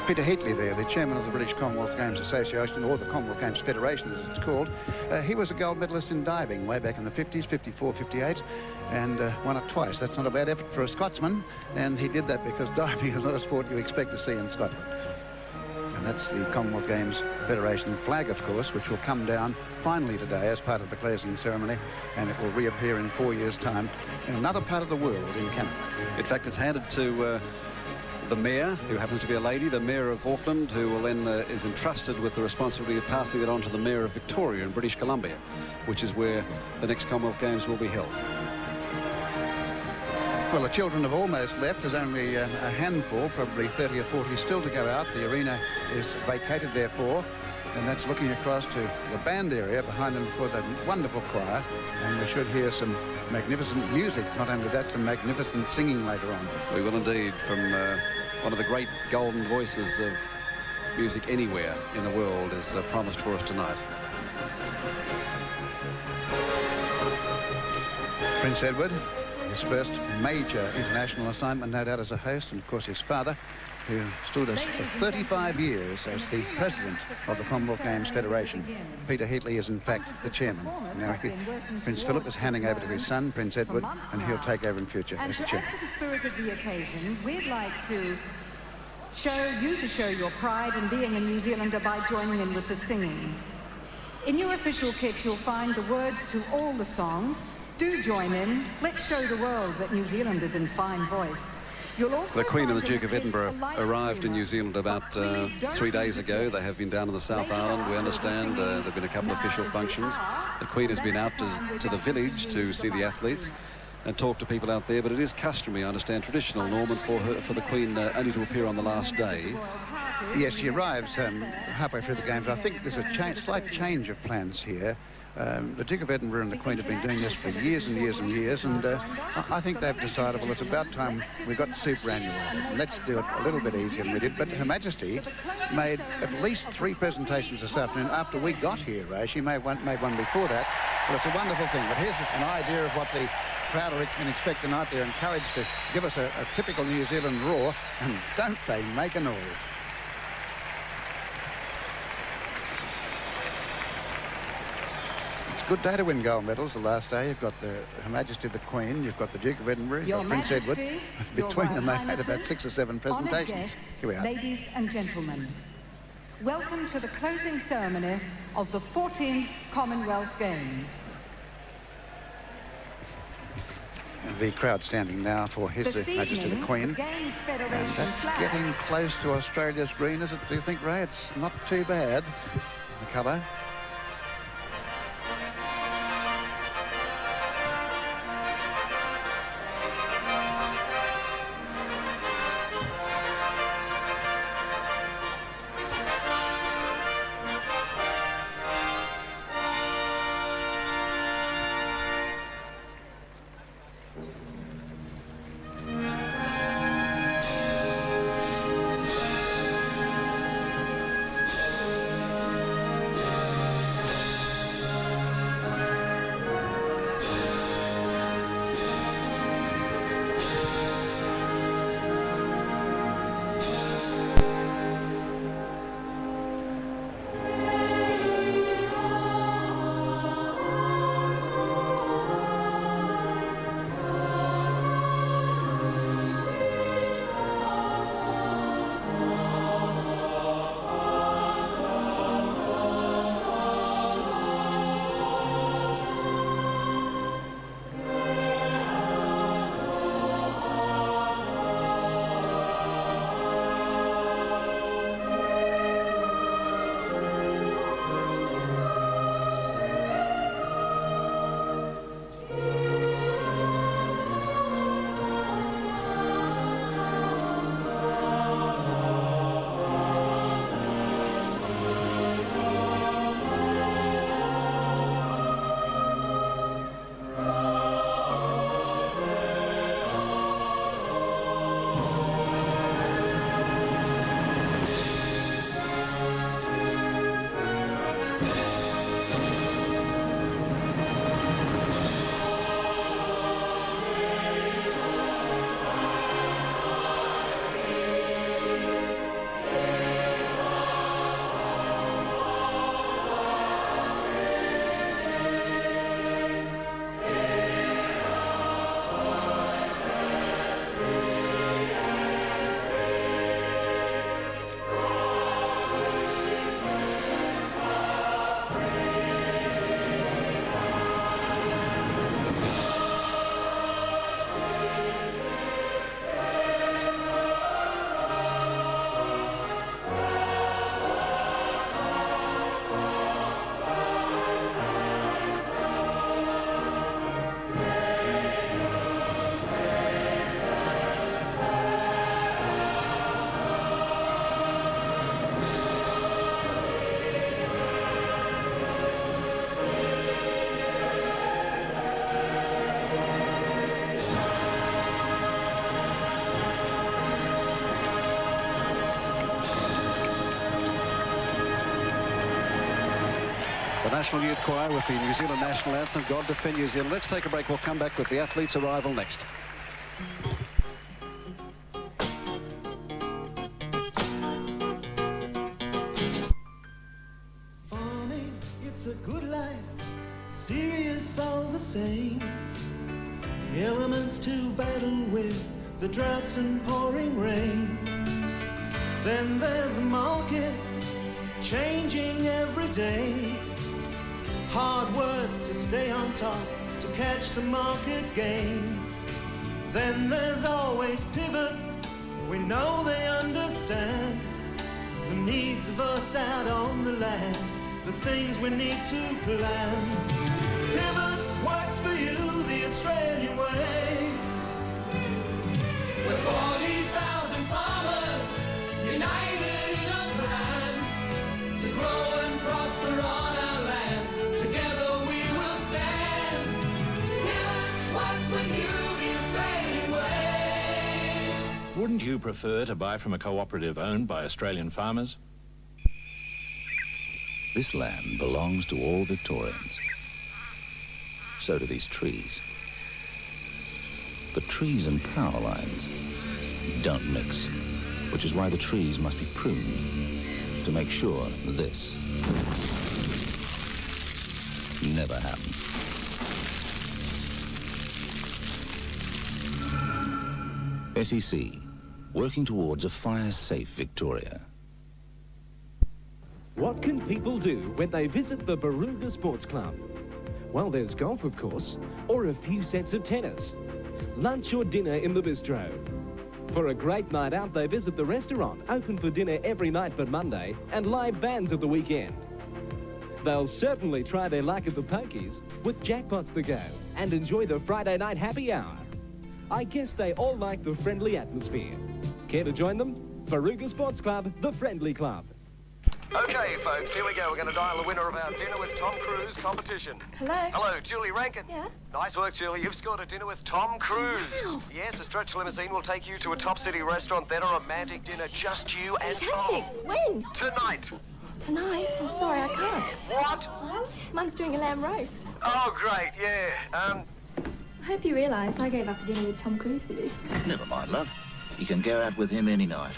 Peter Heatley there, the chairman of the British Commonwealth Games Association, or the Commonwealth Games Federation as it's called. He was a gold medalist in diving way back in the 50s, 54, 58, and won it twice. That's not a bad effort for a Scotsman, and he did that because diving is not a sport you expect to see in Scotland. And that's the Commonwealth Games Federation flag, of course, which will come down finally today as part of the closing ceremony, and it will reappear in 4 years' time in another part of the world, in Canada. In fact, it's handed to the mayor, who happens to be a lady, the mayor of Auckland, who will then is entrusted with the responsibility of passing it on to the mayor of Victoria in British Columbia, which is where the next Commonwealth Games will be held. Well, the children have almost left. There's only a handful, probably 30 or 40 still to go out. The arena is vacated, therefore, and that's looking across to the band area behind them for the wonderful choir, and we should hear some magnificent music. Not only that, some magnificent singing later on. We will indeed, from one of the great golden voices of music anywhere in the world is promised for us tonight. Prince Edward, his first major international assignment, no doubt, as a host, and of course his father, who stood us for 35 years as the president of the Commonwealth Games Federation. Peter Heatley is in fact the chairman. Now Prince Philip is handing over to his son, Prince Edward, and he'll take over in future as the chairman. And to add to the spirit of the occasion, we'd like to show your pride in being a New Zealander by joining in with the singing. In your official kit, you'll find the words to all the songs. Do join in. Let's show the world that New Zealand is in fine voice. The Queen and the Duke of Edinburgh arrived in New Zealand about 3 days ago. They have been down in the South Island, we understand. There have been a couple of official functions. The Queen has been out to the village to see the athletes and talk to people out there, but it is customary, I understand, traditional, Norman, for the Queen only to appear on the last day. Yes, she arrives halfway through the games. I think there's a slight change of plans here. The Duke of Edinburgh and the Queen have been doing this for years and years and years, and I think they've decided, well, it's about time we got superannual. Let's do it a little bit easier than we did. But Her Majesty made at least 3 presentations this afternoon after we got here, Ray. She made one before that. But it's a wonderful thing. But here's an idea of what the crowd can expect tonight. They're encouraged to give us a typical New Zealand roar, and don't they make a noise. Good day to win gold medals. The last day, you've got Her Majesty the Queen, you've got the Duke of Edinburgh, you've got Prince Edward. Between them, they've made about 6 or 7 presentations. Here we are. Ladies and gentlemen, welcome to the closing ceremony of the 14th Commonwealth Games. The crowd standing now for His Majesty the Queen. And that's getting close to Australia's green, is it? Do you think, Ray? It's not too bad, the colour. National Youth Choir with the New Zealand National Anthem, God Defend New Zealand. Let's take a break. We'll come back with the athletes' arrival next. Farming, it's a good life, serious all the same. The elements to battle with, the droughts and pouring rain. Then there's the market, changing every day. Hard work to stay on top, to catch the market gains. Then there's always pivot, we know they understand the needs of us out on the land, the things we need to plan. Pivot works for you the Australian way. With 40,000 farmers united in a plan to grow and prosper on our land. Together we will stand. Pivot works for you the Australian way. Wouldn't you prefer to buy from a cooperative owned by Australian farmers? This land belongs to all Victorians. So do these trees. But trees and power lines don't mix, which is why the trees must be pruned to make sure this never happens. SEC, working towards a fire-safe Victoria. What can people do when they visit the Barooga Sports Club? Well, there's golf, of course, or a few sets of tennis. Lunch or dinner in the bistro. For a great night out, they visit the restaurant, open for dinner every night but Monday, and live bands at the weekend. They'll certainly try their luck at the pokies with jackpots to go and enjoy the Friday night happy hour. I guess they all like the friendly atmosphere. Care to join them? Barooga Sports Club, the friendly club. Okay, folks, here we go. We're going to dial the winner of our Dinner with Tom Cruise competition. Hello? Hello, Julie Rankin. Yeah? Nice work, Julie. You've scored a dinner with Tom Cruise. Wow. Yes, a stretch limousine will take you to a top city restaurant, then a romantic dinner, just you and Fantastic. Tom. When? Tonight. Tonight? I'm sorry, I can't. What? What? Mum's doing a lamb roast. Oh, great, yeah. I hope you realise I gave up a dinner with Tom Cruise for this. Never mind, love. You can go out with him any night.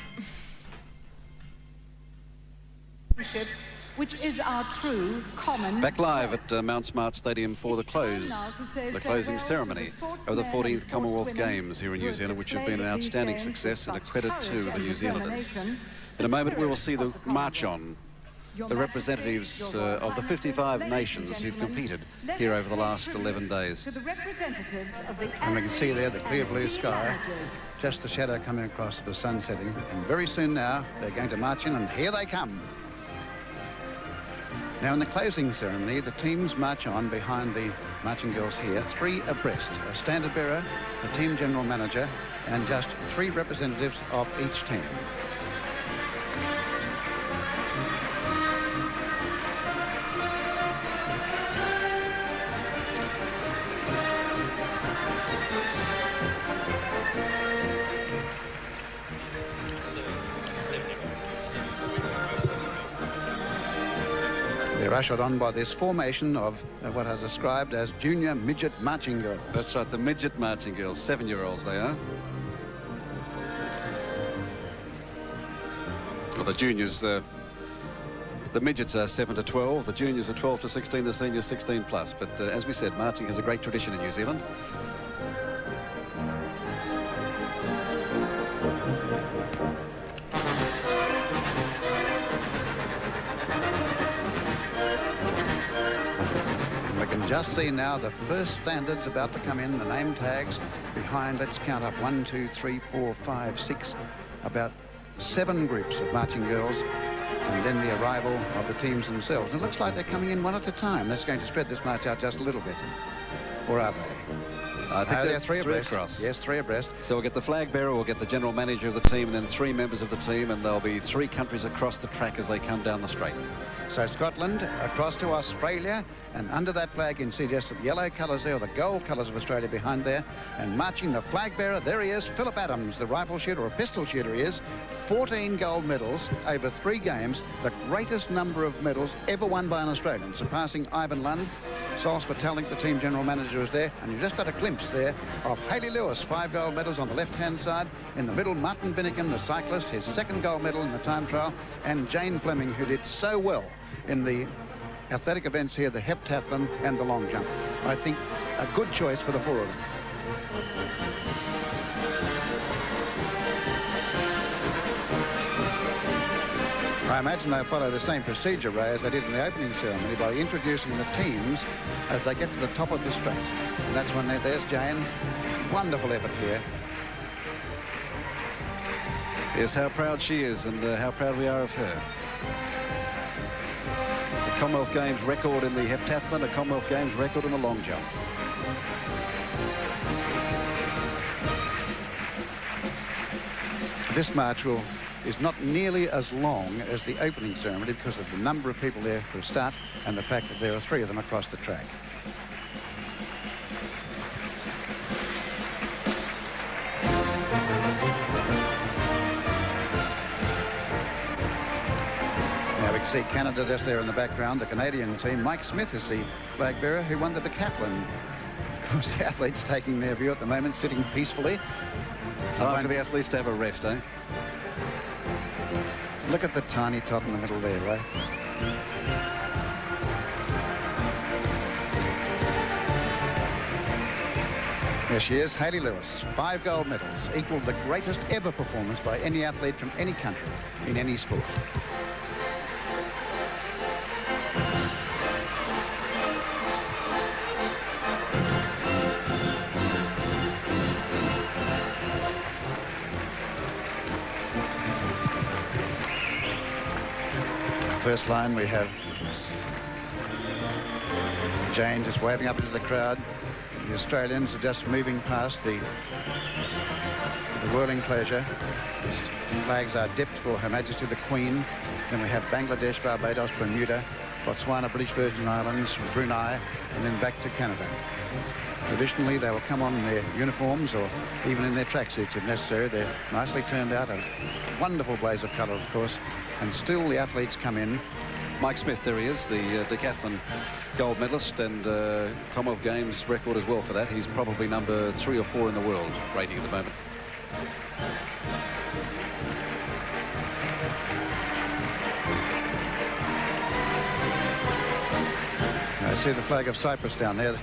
Which is our true common. Back live at Mount Smart Stadium for the closing ceremony of the 14th Commonwealth Games here in New Zealand, which have been an outstanding success and a credit to the New Zealanders. In a moment, we will see the march on, the representatives of the 55 nations who've competed here over the last 11 days. And we can see there the clear blue sky, just the shadow coming across the sun setting. And very soon now, they're going to march in, and here they come. Now, in the closing ceremony, the teams march on behind the marching girls here, 3 abreast, a standard bearer, a team general manager, and just 3 representatives of each team. They're ushered on by this formation of what are described as junior midget marching girls. That's right, the midget marching girls, 7-year-olds they are. Well, the juniors, the midgets are 7 to 12, the juniors are 12 to 16, the seniors 16 plus. But as we said, marching has a great tradition in New Zealand. Just see now the first standards about to come in, the name tags behind. Let's count up 1, 2, 3, 4, 5, 6, about 7 groups of marching girls, and then the arrival of the teams themselves. It looks like they're coming in one at a time. That's going to spread this march out just a little bit. Or are they? I think they're three abreast. across. Yes, 3 abreast. So we'll get the flag bearer, we'll get the general manager of the team, and then 3 members of the team, and there'll be 3 countries across the track as they come down the straight. So Scotland across to Australia, and under that flag you can see just the yellow colours there, or the gold colours of Australia behind there, and marching the flag bearer, there he is, Philip Adams, the rifle shooter or pistol shooter he is. 14 gold medals over 3 games, the greatest number of medals ever won by an Australian, surpassing Ivan Lund. Sol Spitalik, the team general manager, is there, and you just got a glimpse there of Haley Lewis, 5 gold medals on the left-hand side. In the middle, Martin Binnicum, the cyclist, his 2nd gold medal in the time trial, and Jane Fleming, who did so well in the athletic events here, the heptathlon and the long jump. I think a good choice for the 4 of them. I imagine they'll follow the same procedure, Ray, as they did in the opening ceremony, by introducing the teams as they get to the top of the straight. And that's when there's Jane. Wonderful effort here. Yes, how proud she is, and how proud we are of her. A Commonwealth Games record in the heptathlon, a Commonwealth Games record in the long jump. This march is not nearly as long as the opening ceremony because of the number of people there for a start and the fact that there are 3 of them across the track. Now we can see Canada just there in the background, the Canadian team. Mike Smith is the flag bearer who won the decathlon. Of course, the athletes taking their view at the moment, sitting peacefully. Time for the athletes to have a rest, eh? Look at the tiny tot in the middle there, Ray. There she is, Haley Lewis. 5 gold medals, equaled the greatest ever performance by any athlete from any country in any sport. First line, we have Jane just waving up into the crowd. The Australians are just moving past the whirling pleasure. The flags are dipped for Her Majesty the Queen. Then we have Bangladesh, Barbados, Bermuda, Botswana, British Virgin Islands, Brunei, and then back to Canada. Traditionally, they will come on in their uniforms or even in their tracksuits if necessary. They're nicely turned out, a wonderful blaze of colour, of course. And still the athletes come in. Mike Smith, there he is, the decathlon gold medalist, and Commonwealth Games record as well for that. He's probably number 3 or 4 in the world rating at the moment. I see the flag of Cyprus down there.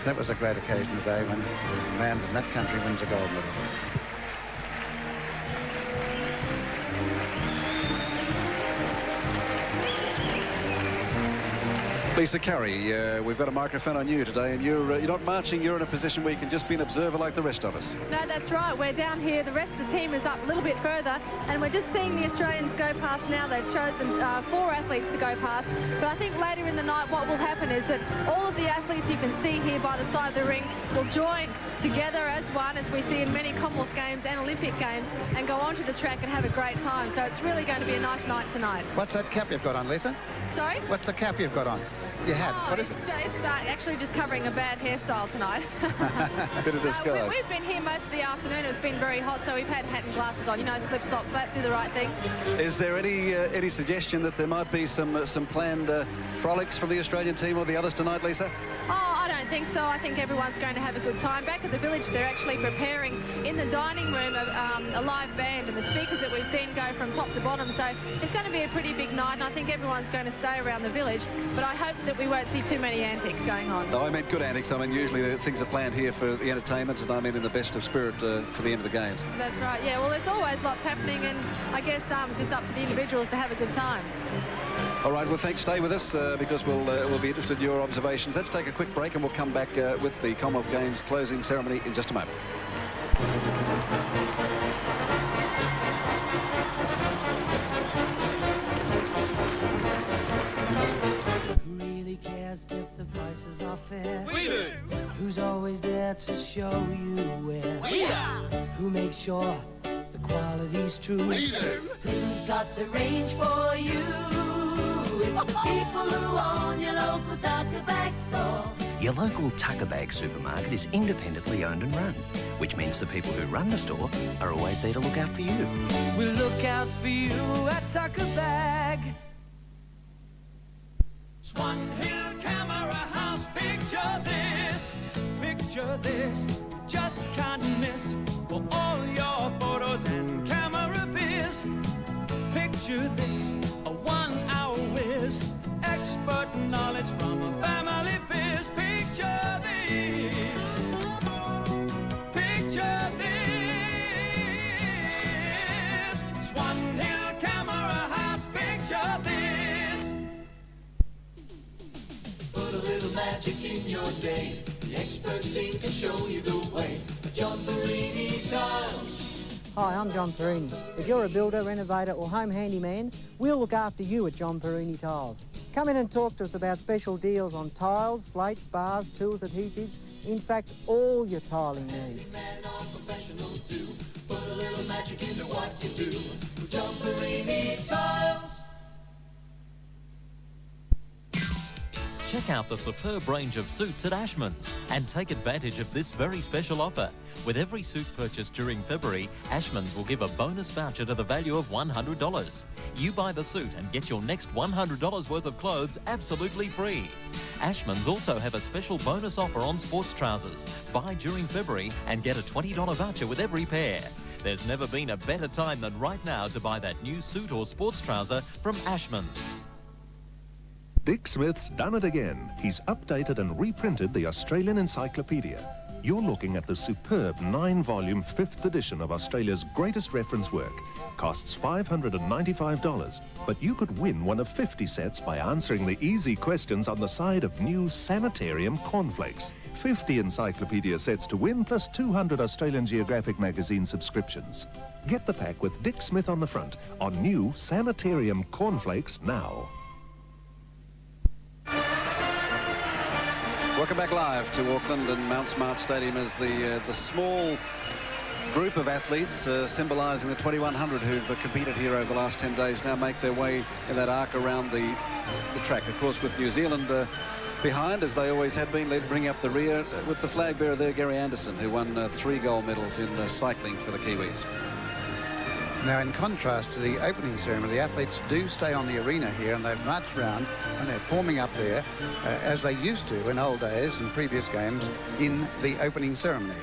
That was a great occasion today when a man from that country wins a gold medal. Lisa Curry, we've got a microphone on you today, and you're not marching. You're in a position where you can just be an observer like the rest of us. No, that's right. We're down here. The rest of the team is up a little bit further, and we're just seeing the Australians go past now. They've chosen 4 athletes to go past. But I think later in the night what will happen is that all of the athletes you can see here by the side of the ring will join together as one, as we see in many Commonwealth Games and Olympic Games, and go onto the track and have a great time. So it's really going to be a nice night tonight. What's that cap you've got on, Lisa? Sorry? What's the cap you've got on? You had. What is it? It's actually just covering a bad hairstyle tonight. Bit of disguise. We've been here most of the afternoon. It's been very hot, so we've had hat and glasses on. You know, slip slops, so do the right thing. Is there any suggestion that there might be some planned frolics from the Australian team or the others tonight, Lisa? Oh, I don't think so. I think everyone's going to have a good time. Back at the village, they're actually preparing in the dining room a live band, and the speakers that we've seen go from top to bottom. So it's going to be a pretty big night, and I think everyone's going to stay around the village. But I hope that we won't see too many antics going on. No, I meant good antics. I mean, usually things are planned here for the entertainment, and I mean in the best of spirit for the end of the games. That's right. Yeah, well, there's always lots happening, and I guess it's just up to the individuals to have a good time. All right, well, thanks. Stay with us because we'll be interested in your observations. Let's take a quick break, and we'll come back with the Commonwealth Games closing ceremony in just a moment. Who really cares if the prices are fair? We do. Who's always there to show you where? We are. Who makes sure the quality's true? We do. Who's got the range for you? It's the people who own your local tucker bag store. Your local tucker bag supermarket is independently owned and run, which means the people who run the store are always there to look out for you. We'll look out for you at Tucker Bag. Swan Hill Camera House, picture this, you just can't miss. For all your photos and camera biz, picture this, a 1-hour whiz, expert knowledge from a family biz. Picture this, picture this, Swan Hill Camera House, picture this. Put a little magic in your day. The expert team can show you the way. John Perini Tiles. Hi, I'm John Perini. If you're a builder, renovator or home handyman, we'll look after you at John Perini Tiles. Come in and talk to us about special deals on tiles, slates, bars, tools, adhesives, in fact, all your tiling needs. Put a little magic into what you do. John Perini Tiles. Check out the superb range of suits at Ashman's and take advantage of this very special offer. With every suit purchased during February, Ashman's will give a bonus voucher to the value of $100. You buy the suit and get your next $100 worth of clothes absolutely free. Ashman's also have a special bonus offer on sports trousers. Buy during February and get a $20 voucher with every pair. There's never been a better time than right now to buy that new suit or sports trouser from Ashman's. Dick Smith's done it again. He's updated and reprinted the Australian Encyclopedia. You're looking at the superb 9-volume 5th edition of Australia's greatest reference work. Costs $595, but you could win one of 50 sets by answering the easy questions on the side of new Sanitarium cornflakes. 50 encyclopedia sets to win, plus 200 Australian Geographic magazine subscriptions. Get the pack with Dick Smith on the front on new Sanitarium cornflakes now. Welcome back live to Auckland and Mount Smart Stadium as the small group of athletes symbolising the 2100 who've competed here over the last 10 days now make their way in that arc around the track. Of course, with New Zealand behind, as they always had been, bringing up the rear with the flag bearer there, Gary Anderson, who won 3 gold medals in cycling for the Kiwis. Now, in contrast to the opening ceremony, the athletes do stay on the arena here, and they've marched around and they're forming up there as they used to in old days and previous games in the opening ceremony.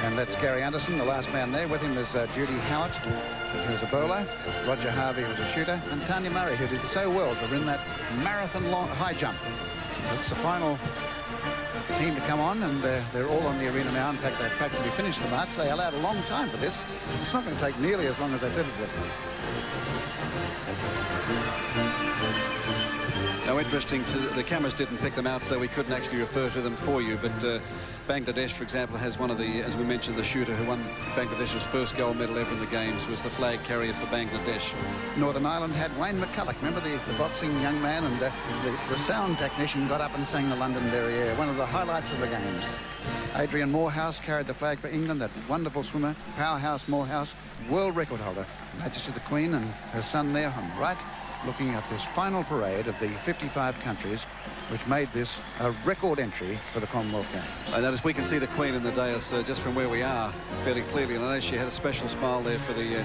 And that's Gary Anderson, the last man there. With him is Judy Howard, who was a bowler, Roger Harvey was a shooter, and Tanya Murray, who did so well to win that marathon long high jump. It's the final team to come on, and they're all on the arena now. In fact, they've practically finished the march. They allowed a long time for this. It's not going to take nearly as long as they did it with. Now, interesting, the cameras didn't pick them out, so we couldn't actually refer to them for you, but Bangladesh, for example, has one of the, as we mentioned, the shooter who won Bangladesh's first gold medal ever in the Games was the flag carrier for Bangladesh. Northern Ireland had Wayne McCulloch, remember the boxing young man, and the sound technician got up and sang the Londonderry Air, one of the highlights of the Games. Adrian Morehouse carried the flag for England, that wonderful swimmer, Powerhouse Morehouse, world record holder. Majesty the Queen and her son there on the right, looking at this final parade of the 55 countries, which made this a record entry for the Commonwealth Games. I notice we can see the Queen in the dais just from where we are fairly clearly, and I know she had a special smile there for the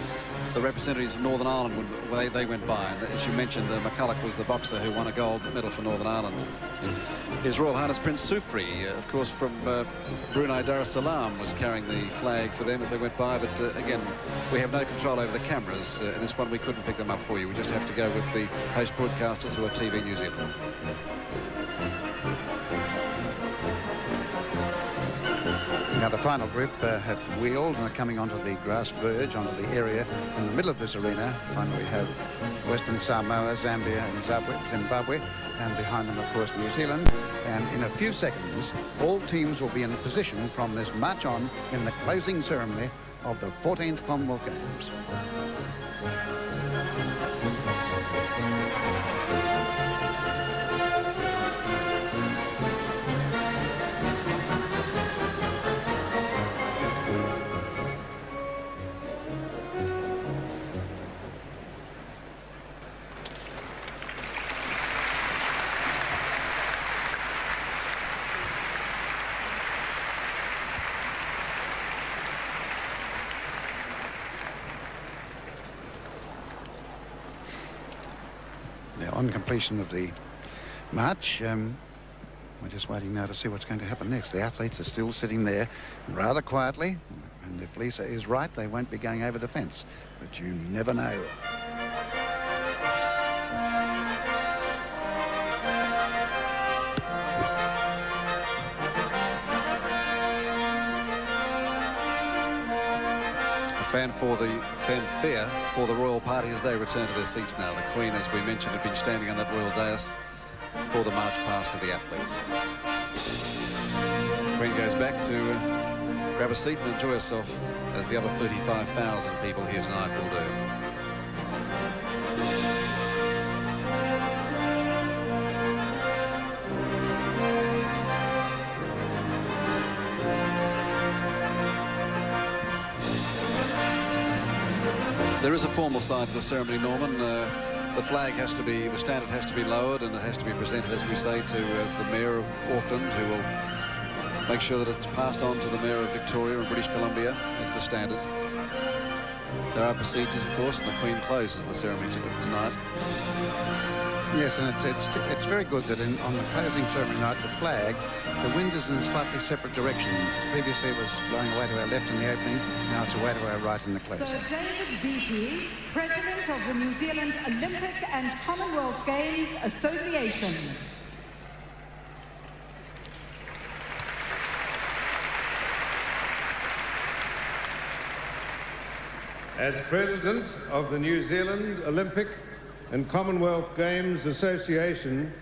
representatives of Northern Ireland when they went by. And as you mentioned, McCulloch was the boxer who won a gold medal for Northern Ireland. His Royal Highness Prince Sufri, of course, from Brunei Darussalam, was carrying the flag for them as they went by. But again, we have no control over the cameras. In this one, we couldn't pick them up for you. We just have to go with the host broadcaster through a TV New Zealand. Now, the final group have wheeled and are coming onto the grass verge, onto the area in the middle of this arena. Finally, we have Western Samoa, Zambia and Zimbabwe, and behind them, of course, New Zealand. And in a few seconds, all teams will be in position from this march on in the closing ceremony of the 14th Commonwealth Games. Now, on completion of the march, we're just waiting now to see what's going to happen next. The athletes are still sitting there rather quietly, and if Lisa is right, they won't be going over the fence, but you never know. Fanfare for the royal party as they return to their seats now. The Queen, as we mentioned, had been standing on that royal dais for the march past of the athletes. The Queen goes back to grab a seat and enjoy herself, as the other 35,000 people here tonight will do. There is a formal side to the ceremony, Norman. The flag has to be, the standard has to be lowered, and it has to be presented, as we say, to the Mayor of Auckland, who will make sure that it's passed on to the Mayor of Victoria and British Columbia as the standard. There are procedures, of course, and the Queen closes the ceremony tonight. Yes, and it's very good that on the closing ceremony night, the flag, the wind is in a slightly separate direction. Previously it was blowing away to our left in the opening, now it's away to our right in the closing. Sir David Beattie, President of the New Zealand Olympic and Commonwealth Games Association. As President of the New Zealand Olympic and Commonwealth Games Association,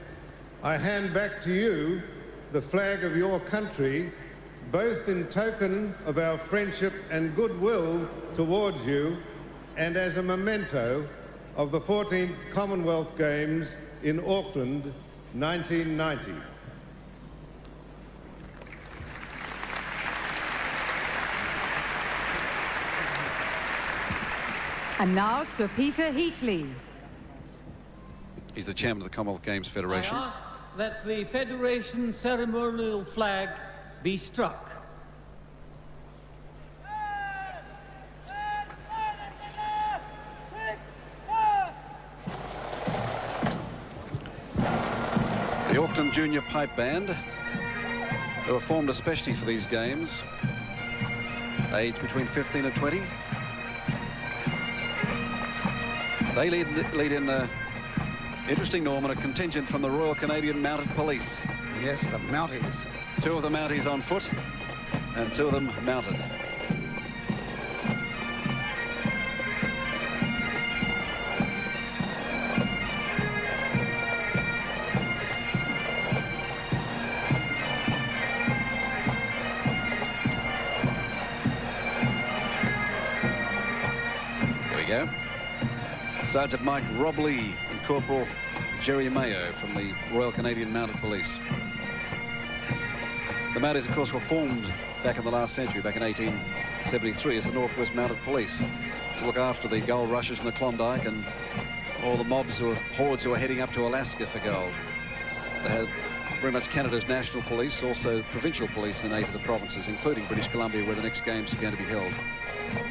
I hand back to you the flag of your country, both in token of our friendship and goodwill towards you, and as a memento of the 14th Commonwealth Games in Auckland, 1990. And now Sir Peter Heatley. He's the chairman of the Commonwealth Games Federation. I ask that the Federation ceremonial flag be struck. The Auckland Junior Pipe Band, who were formed especially for these games, aged between 15 and 20. They lead in interesting, Norman, a contingent from the Royal Canadian Mounted Police. Yes, the Mounties. Two of the Mounties on foot and two of them mounted. Here we go. Sergeant Mike Robley and Corporal Jerry Mayo from the Royal Canadian Mounted Police. The Mounties, of course, were formed back in the last century, back in 1873, as the Northwest Mounted Police, to look after the gold rushes in the Klondike and all the mobs or hordes who were heading up to Alaska for gold. They had very much Canada's national police, also provincial police in 8 of the provinces, including British Columbia, where the next games are going to be held.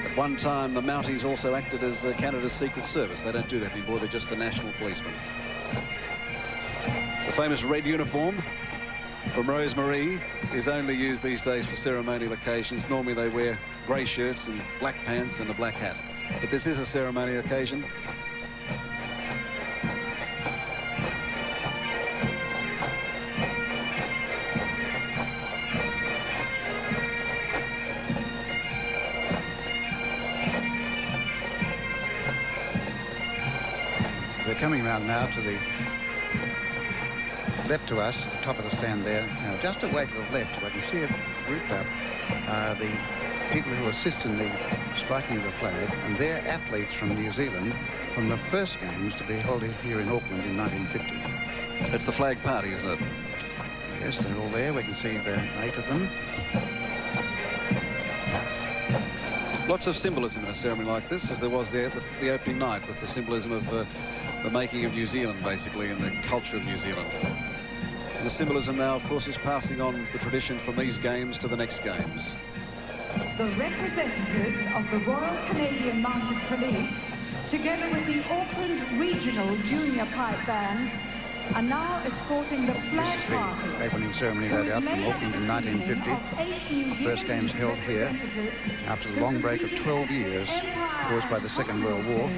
At one time, the Mounties also acted as Canada's Secret Service. They don't do that anymore, they're just the national policemen. The famous red uniform from Rosemarie is only used these days for ceremonial occasions. Normally they wear grey shirts and black pants and a black hat. But this is a ceremonial occasion. They're coming round now to the left to us, at the top of the stand there. Now, just away to the left, if I can see it grouped up, are the people who assist in the striking of the flag, and they're athletes from New Zealand from the first games to be held here in Auckland in 1950. It's the flag party, isn't it? Yes, they're all there. We can see the 8 of them. Lots of symbolism in a ceremony like this, as there was the opening night, with the symbolism of the making of New Zealand, basically, and the culture of New Zealand. And the symbolism now, of course, is passing on the tradition from these games to the next games. The representatives of the Royal Canadian Mounted Police together with the Auckland Regional Junior Pipe Band, are now escorting the flag party. The opening ceremony, no doubt, from Auckland in 1950. First games held here after the long break of 12 years caused by the Second World War.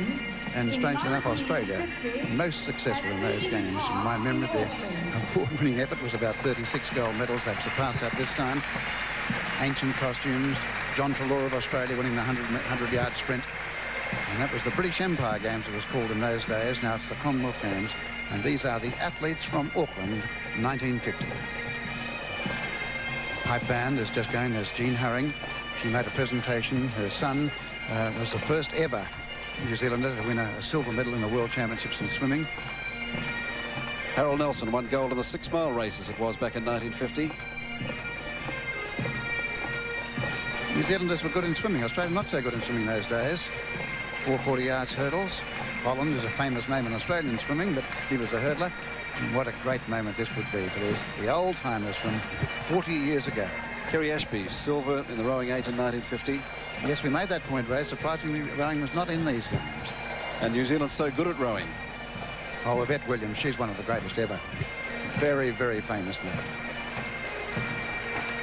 And strangely enough, Australia, most successful in those games. In my memory, their award-winning effort was about 36 gold medals. They've surpassed that this time. Ancient costumes. John Treloar of Australia winning the 100-yard sprint. And that was the British Empire Games, it was called in those days. Now it's the Commonwealth Games. And these are the athletes from Auckland, 1950. Pipe band is just going. There's Jean Hurring. She made a presentation. Her son was the first ever New Zealander to win a silver medal in the World Championships in swimming. Harold Nelson won gold in the 6-mile race as it was back in 1950. New Zealanders were good in swimming. Australia not so good in swimming those days. 440 yards hurdles. Holland is a famous name in Australian swimming, but he was a hurdler. And what a great moment this would be for the old-timers from 40 years ago. Kerry Ashby, silver in the rowing 8 in 1950. Yes, we made that point, Ray. Surprisingly, rowing was not in these games. And New Zealand's so good at rowing. Oh, Yvette Williams, she's one of the greatest ever. Very, very famous now.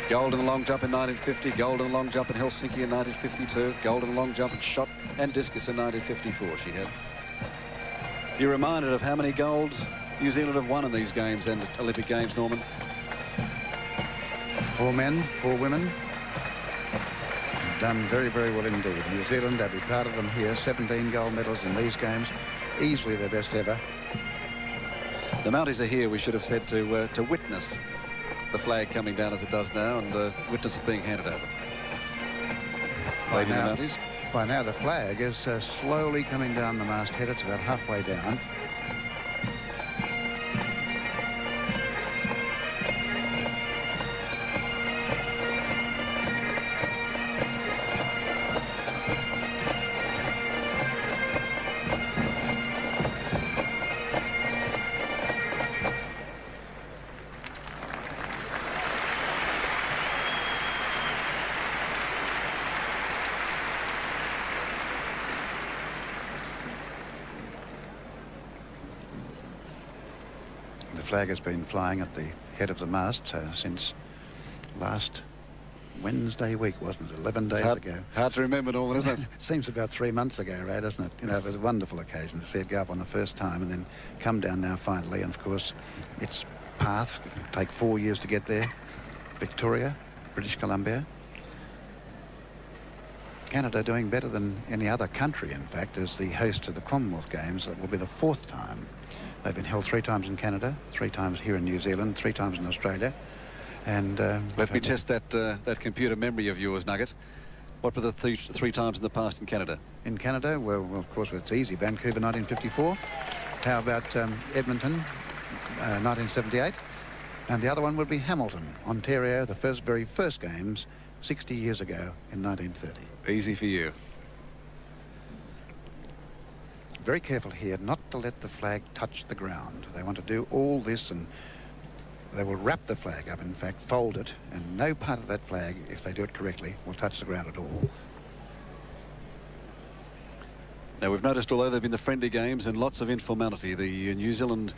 Gold in the long jump in 1950, gold in the long jump in Helsinki in 1952, gold in the long jump in shot and discus in 1954 she had. You're reminded of how many golds New Zealand have won in these games and Olympic Games, Norman? 4 men, 4 women. Done very, very well indeed. New Zealand, they'll be proud of them here. 17 gold medals in these games. Easily their best ever. The Mounties are here, we should have said, to witness the flag coming down as it does now and witness it being handed over. Lady Mounties. By now the flag is slowly coming down the masthead. It's about halfway down. The flag has been flying at the head of the mast since last Wednesday week, wasn't it? 11 days ago. Hard to remember, Norman, isn't it? Seems about 3 months ago, Ray, doesn't it? You know, it was a wonderful occasion to see it go up on the first time and then come down now finally. And of course, its path will take 4 years to get there. Victoria, British Columbia. Canada doing better than any other country, in fact, as the host to the Commonwealth Games. It will be the 4th time. They've been held 3 times in Canada, 3 times here in New Zealand, 3 times in Australia. And let me test that computer memory of yours, Nugget. What were the 3 times in the past in Canada? In Canada, well, of course, it's easy. Vancouver, 1954. How about Edmonton, 1978? And the other one would be Hamilton, Ontario, the very first games, 60 years ago in 1930. Easy for you. Very careful here not to let the flag touch the ground. They want to do all this, and they will wrap the flag up, in fact, fold it, and no part of that flag, if they do it correctly, will touch the ground at all. Now, we've noticed, although they've been the friendly games and lots of informality, the New Zealand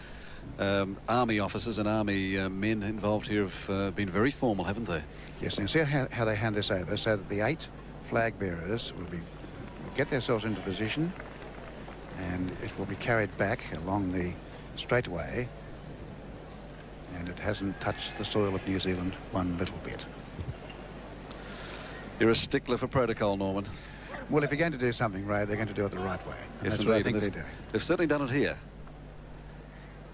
Army officers and Army men involved here have been very formal, haven't they? Yes, and see how they hand this over, so that the 8 flag bearers will get themselves into position, and it will be carried back along the straightaway, and it hasn't touched the soil of New Zealand one little bit. You're a stickler for protocol, Norman. Well, if you're going to do something, Ray, they're going to do it the right way. And yes, that's indeed. what I think they're doing. They've certainly done it here.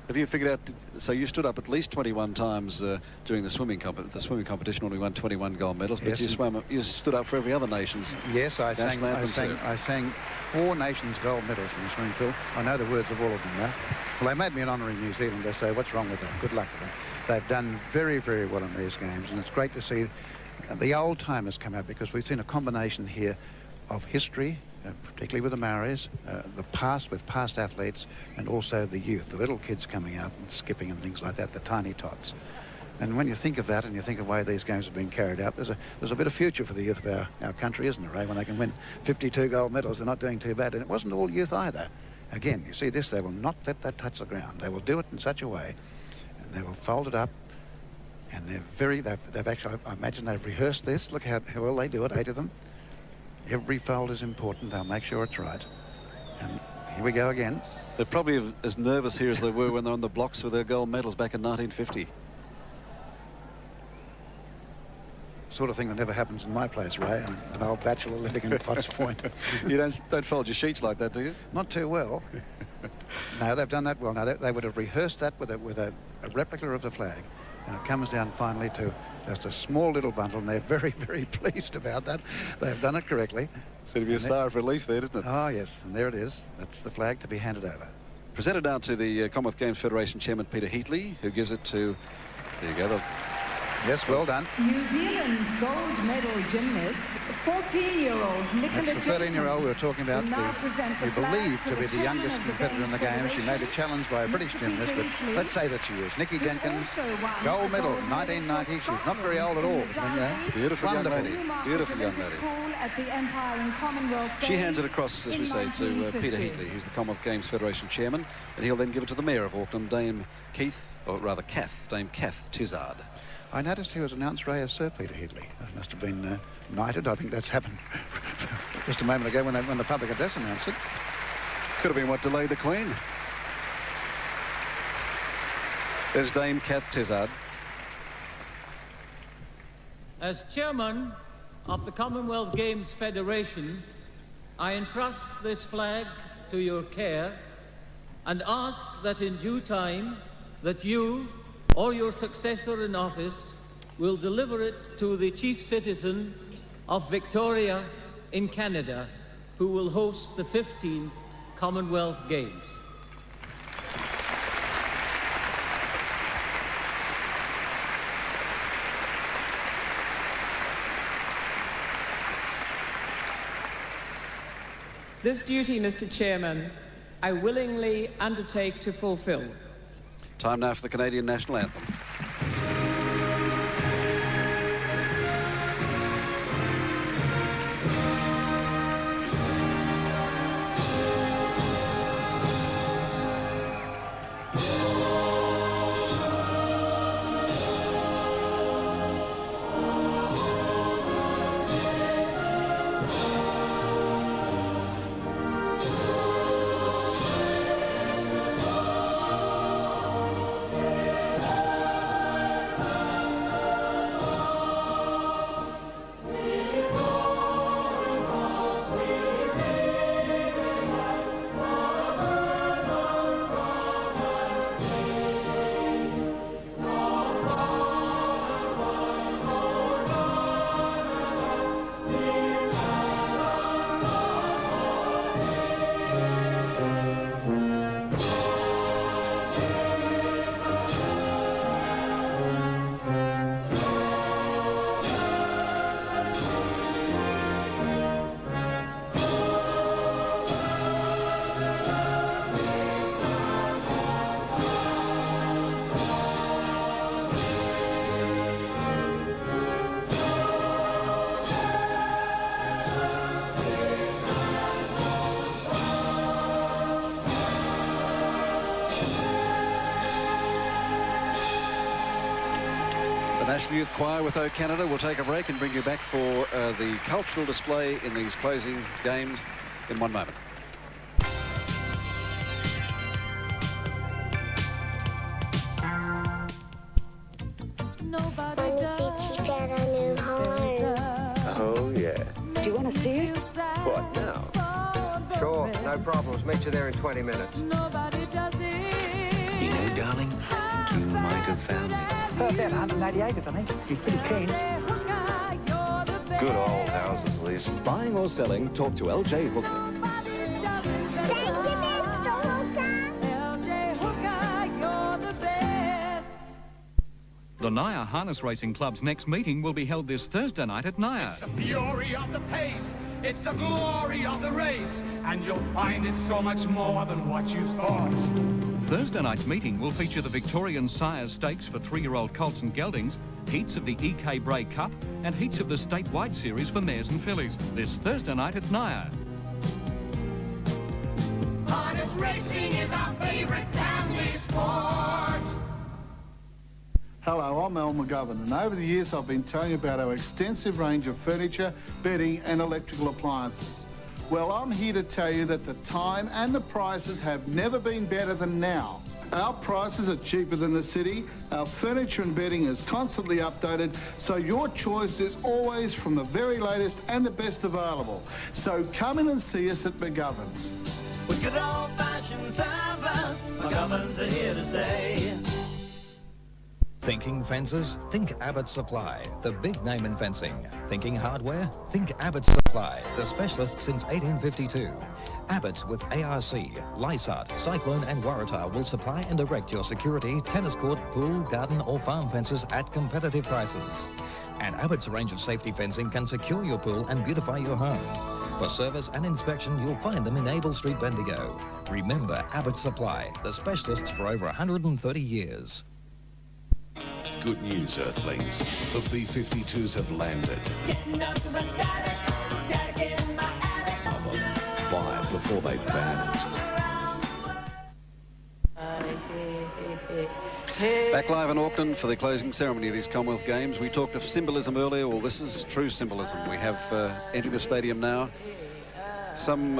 Have you figured out, so you stood up at least 21 times during the swimming competition, only won 21 gold medals, but yes, you stood up for every other nation's. Yes, I sang 4 nations' gold medals in the swimming pool. I know the words of all of them now. Well, they made me an honorary New Zealander, so what's wrong with that? Good luck to them. They've done very, very well in these games, and it's great to see the old-timers come out, because we've seen a combination here of history, particularly with the Maoris, the past with past athletes, and also the youth, the little kids coming out and skipping and things like that, the tiny tots. And when you think of that and you think of the way these games have been carried out, there's a bit of future for the youth of our country, isn't there, Ray? When they can win 52 gold medals, they're not doing too bad. And it wasn't all youth either. Again, you see this, they will not let that touch the ground. They will do it in such a way, and they will fold it up, and they've actually, I imagine they've rehearsed this. Look how well they do it, 8 of them. Every fold is important. They'll make sure it's right. And here we go again. They're probably as nervous here as they were when they're on the blocks with their gold medals back in 1950. Sort of thing that never happens in my place, Ray. I'm an old bachelor living in Potts Point. You don't fold your sheets like that, do you? Not too well. No, they've done that well. Now, they would have rehearsed that with a replica of the flag. And it comes down finally to just a small little bundle, and they're very, very pleased about that. They've done it correctly. Seemed to be a sigh of relief there, didn't it? Oh, yes. And there it is. That's the flag to be handed over. Presented now to the Commonwealth Games Federation Chairman Peter Heatley, who gives it to... There you go. Yes, well done. New Zealand's gold medal gymnast, 14-year-old Nicola. That's the 13-year-old we were talking about, we believe to be the youngest competitor in the game. She may be challenged by a British gymnast, but let's say that she is. Nikki Jenkins, gold medal, 1990. She's not very old at all. Beautiful young lady. Beautiful young lady. She hands it across, as we say, to Peter Heatley, who's the Commonwealth Games Federation Chairman, and he'll then give it to the Mayor of Auckland, Dame Dame Kath Tizard. I noticed he was announced, Ray, as Sir Peter Heatley. That must have been knighted. I think that's happened just a moment ago when the public address announced it. Could have been what delayed the Queen. There's Dame Kath Tizard. As chairman of the Commonwealth Games Federation, I entrust this flag to your care and ask that in due time that you or your successor in office will deliver it to the chief citizen of Victoria in Canada, who will host the 15th Commonwealth Games. This duty, Mr. Chairman, I willingly undertake to fulfill. Time now for the Canadian National Anthem. National Youth Choir with O Canada. We'll take a break and bring you back for the cultural display in these closing games in one moment. Oh, yeah. Do you want to see it? What, now? Sure, no problems. Meet you there in 20 minutes. You know, darling, I think you might have found me. About 188, I think. He's pretty keen. Good old houses, Lisa. Buying or selling, talk to LJ Hooker. The Naya Harness Racing Club's next meeting will be held this Thursday night at Naya. It's the fury of the pace, it's the glory of the race, and you'll find it so much more than what you thought. Thursday night's meeting will feature the Victorian Sires Stakes for 3-year-old colts and geldings, heats of the EK Bray Cup, and heats of the statewide series for mares and fillies. This Thursday night at Naya. Harness racing is our favourite family sport. Hello, I'm Al McGovern, and over the years I've been telling you about our extensive range of furniture, bedding and electrical appliances. Well, I'm here to tell you that the time and the prices have never been better than now. Our prices are cheaper than the city, our furniture and bedding is constantly updated, so your choice is always from the very latest and the best available. So come in and see us at McGovern's. With good old-fashioned service, McGovern's are here to stay. Thinking fences? Think Abbott Supply, the big name in fencing. Thinking hardware? Think Abbott Supply, the specialist since 1852. Abbott with ARC, Lysart, Cyclone and Waratah will supply and erect your security, tennis court, pool, garden or farm fences at competitive prices. And Abbott's range of safety fencing can secure your pool and beautify your home. For service and inspection, you'll find them in Abel Street, Bendigo. Remember Abbott Supply, the specialists for over 130 years. Good news, Earthlings. The B-52s have landed. Buy it before they ban it. Back live in Auckland for the closing ceremony of these Commonwealth Games. We talked of symbolism earlier. Well, this is true symbolism. We have entered the stadium now some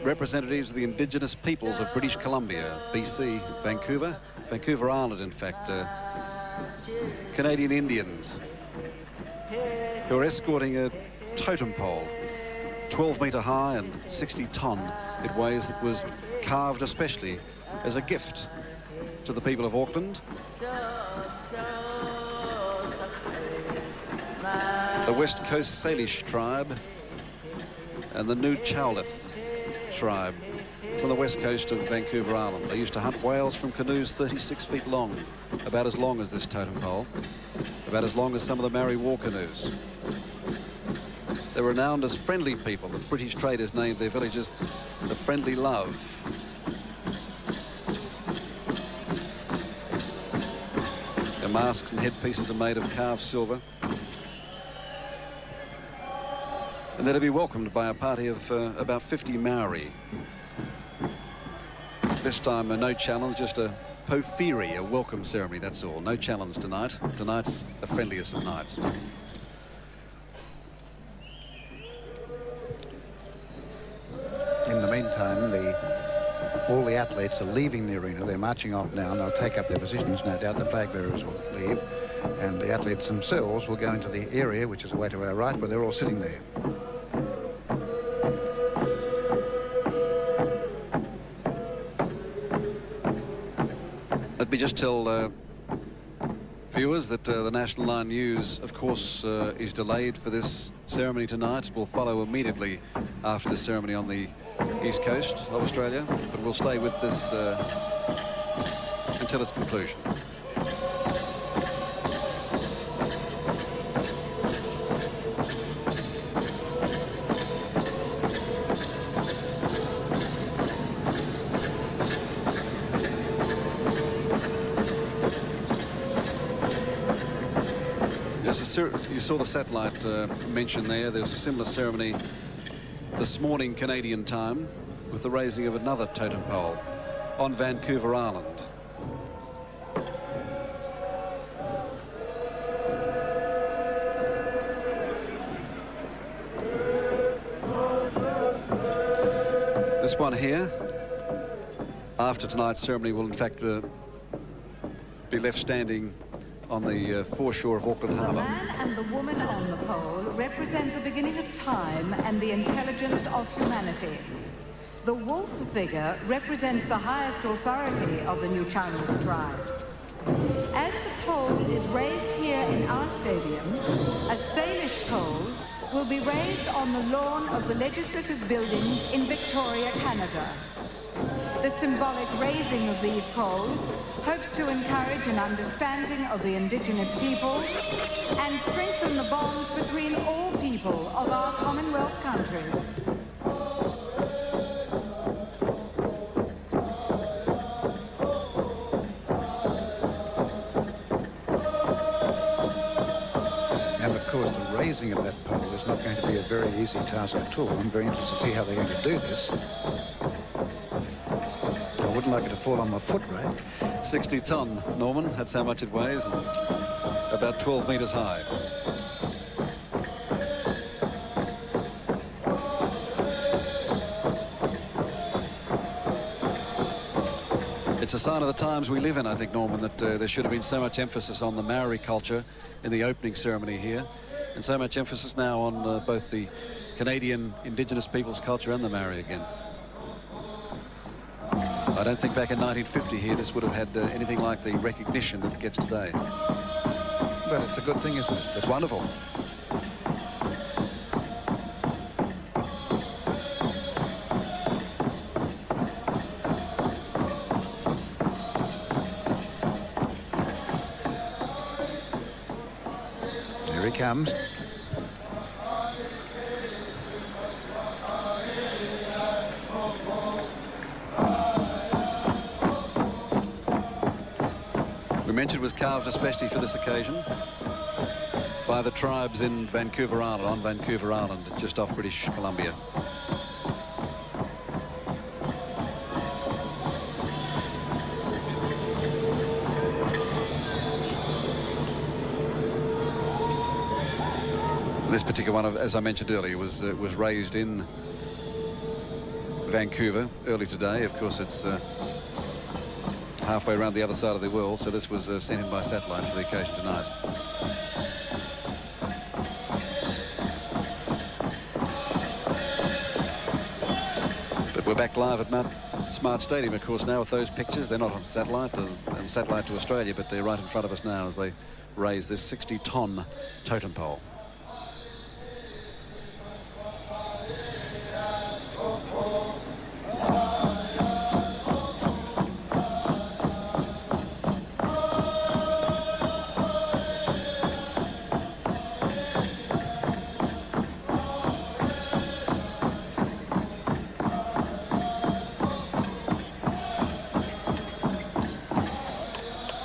representatives of the Indigenous peoples of British Columbia, BC, Vancouver Island, in fact. Canadian Indians who are escorting a totem pole 12-metre high and 60 tonne it weighs, that was carved especially as a gift to the people of Auckland. The West Coast Salish tribe and the New Chowlith tribe from the west coast of Vancouver Island. They used to hunt whales from canoes 36 feet long, about as long as this totem pole, about as long as some of the Maori war canoes. They're renowned as friendly people. The British traders named their villages the Friendly Love. Their masks and headpieces are made of carved silver. And they're to be welcomed by a party of about 50 Maori. This time, no challenge, just a pofiri, a welcome ceremony, that's all. No challenge tonight. Tonight's the friendliest of nights. In the meantime, all the athletes are leaving the arena. They're marching off now, and they'll take up their positions. No doubt the flag bearers will leave, and the athletes themselves will go into the area, which is away to our right, where they're all sitting there. Let me just tell viewers that the National Line News, of course, is delayed for this ceremony tonight. It will follow immediately after the ceremony on the east coast of Australia, but we'll stay with this until its conclusion. You saw the satellite mentioned there. There's a similar ceremony this morning Canadian time with the raising of another totem pole on Vancouver Island. This one here, after tonight's ceremony, will in fact be left standing on the foreshore of Auckland Harbour. The man and the woman on the pole represent the beginning of time and the intelligence of humanity. The wolf figure represents the highest authority of the New Chowlith tribes. As the pole is raised here in our stadium, a Salish pole will be raised on the lawn of the legislative buildings in Victoria, Canada. The symbolic raising of these poles hopes to encourage an understanding of the Indigenous peoples and strengthen the bonds between all people of our Commonwealth countries. it's not going to be a very easy task at all. I'm very interested to see how they're going to do this. I wouldn't like it to fall on my foot, Ray. 60 tonne, Norman. That's how much it weighs, and about 12 metres high. It's a sign of the times we live in, I think, Norman, that there should have been so much emphasis on the Maori culture in the opening ceremony here, and so much emphasis now on both the Canadian Indigenous peoples' culture and the Maori again. I don't think back in 1950 here this would have had anything like the recognition that it gets today. But it's a good thing, isn't it? It's wonderful. Here he comes. We mentioned it was carved especially for this occasion by the tribes in Vancouver Island, on Vancouver Island, just off British Columbia. This particular one, as I mentioned earlier, was raised in Vancouver early today. Of course, it's halfway around the other side of the world, so this was sent in by satellite for the occasion tonight. But we're back live at Mount Smart Stadium, of course, now with those pictures. They're not on satellite and satellite to Australia, but they're right in front of us now as they raise this 60-tonne totem pole.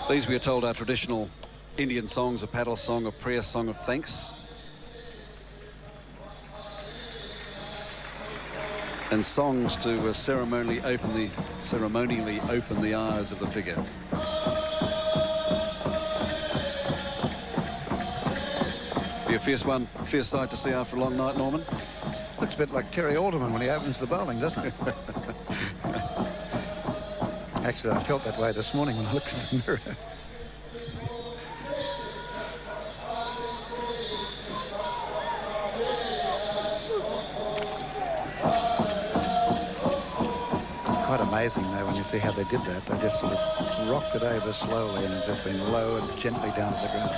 These, we are told, are traditional Indian songs, a paddle song, a prayer song of thanks. And songs to ceremonially open the eyes of the figure. Be a fierce sight to see after a long night, Norman. Looks a bit like Terry Alderman when he opens the bowling, doesn't it? Actually, I felt that way this morning when I looked in the mirror. Quite amazing, though, when you see how they did that. They just sort of rocked it over slowly and just been lowered gently down to the ground.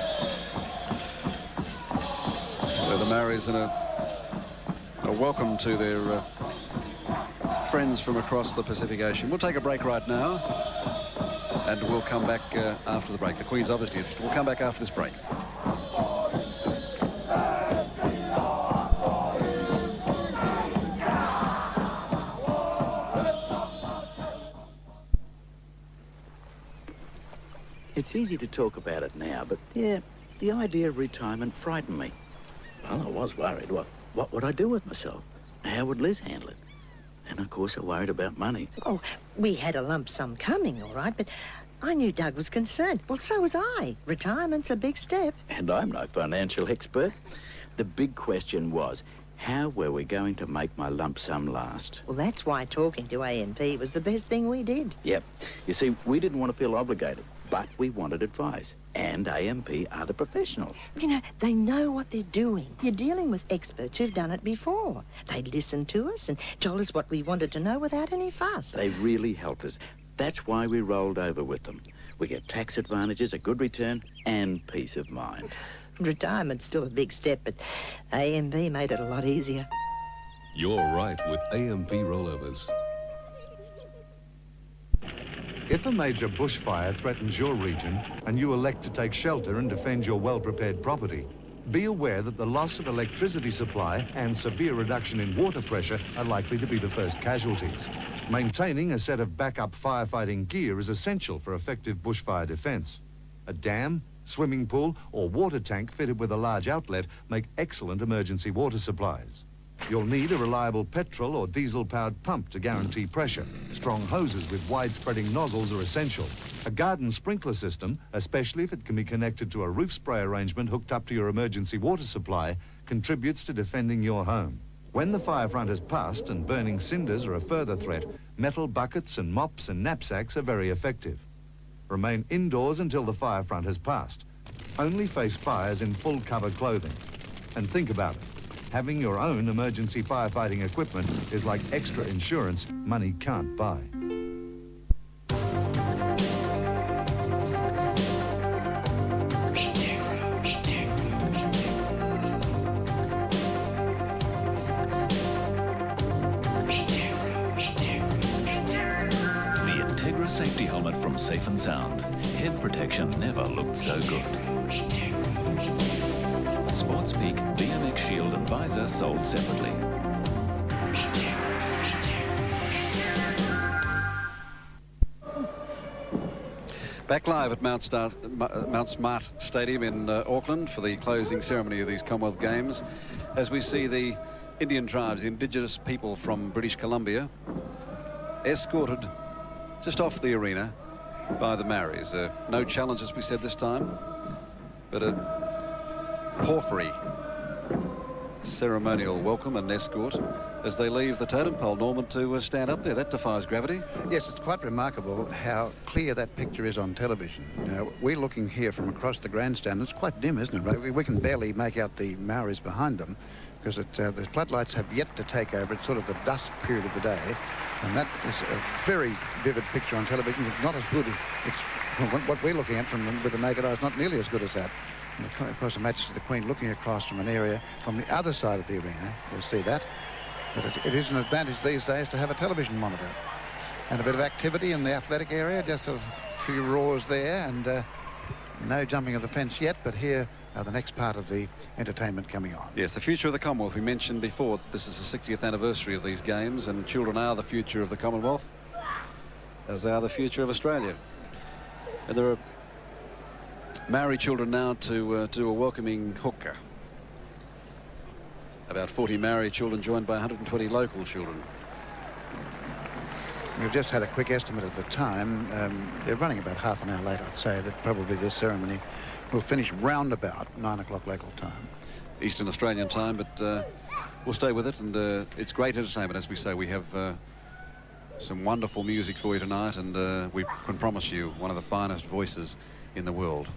So the Maoris in a welcome to their friends from across the Pacific Ocean. We'll take a break right now, and we'll come back after the break. The Queen's obviously interested. We'll come back after this break. It's easy to talk about it now, but yeah, the idea of retirement frightened me. Well, I was worried. What would I do with myself? How would Liz handle it? And of course, I worried about money. Oh, we had a lump sum coming, all right, but I knew Doug was concerned. Well, so was I. Retirement's a big step. And I'm no financial expert. The big question was, how were we going to make my lump sum last? Well, that's why talking to AMP was the best thing we did. Yep. You see, we didn't want to feel obligated, but we wanted advice. And AMP are the professionals. You know, they know what they're doing. You're dealing with experts who've done it before. They listened to us and told us what we wanted to know without any fuss. They really helped us. That's why we rolled over with them. We get tax advantages, a good return, and peace of mind. Retirement's still a big step, but AMP made it a lot easier. You're right with AMP rollovers. If a major bushfire threatens your region and you elect to take shelter and defend your well-prepared property, be aware that the loss of electricity supply and severe reduction in water pressure are likely to be the first casualties. Maintaining a set of backup firefighting gear is essential for effective bushfire defence. A dam, swimming pool or water tank fitted with a large outlet make excellent emergency water supplies. You'll need a reliable petrol or diesel-powered pump to guarantee pressure. Strong hoses with wide-spreading nozzles are essential. A garden sprinkler system, especially if it can be connected to a roof spray arrangement hooked up to your emergency water supply, contributes to defending your home. When the fire front has passed and burning cinders are a further threat, metal buckets and mops and knapsacks are very effective. Remain indoors until the fire front has passed. Only face fires in full cover clothing. And think about it. Having your own emergency firefighting equipment is like extra insurance money can't buy. Safety helmet from Safe and Sound. Head protection never looked so good. Sports Peak, BMX Shield and Visor sold separately. Back live at Mount Smart Stadium in Auckland for the closing ceremony of these Commonwealth Games, as we see the Indian tribes, the indigenous people from British Columbia, escorted just off the arena by the Maoris. No challenge, as we said this time, but a porphyry ceremonial welcome and escort as they leave the totem pole, Norman, to stand up there. That defies gravity. Yes, it's quite remarkable how clear that picture is on television. Now, we're looking here from across the grandstand. It's quite dim, isn't it? We can barely make out the Maoris behind them because the floodlights have yet to take over. It's sort of the dusk period of the day. And that is a very vivid picture on television. It's not as good as what we're looking at with the naked eye is not nearly as good as that. And of course, the Majesty of the Queen looking across from an area from the other side of the arena. We'll see that. But it is an advantage these days to have a television monitor. And a bit of activity in the athletic area, just a few roars there, and no jumping of the fence yet, but here the next part of the entertainment coming on. Yes, the future of the Commonwealth. We mentioned before that this is the 60th anniversary of these games, and children are the future of the Commonwealth, as they are the future of Australia. And there are Maori children now to do a welcoming hooker. About 40 Maori children joined by 120 local children. We've just had a quick estimate of the time. They're running about half an hour late, I'd say, that probably this ceremony will finish round about 9 o'clock local time. Eastern Australian time, but we'll stay with it, and it's great entertainment. As we say, we have some wonderful music for you tonight, and we can promise you one of the finest voices in the world.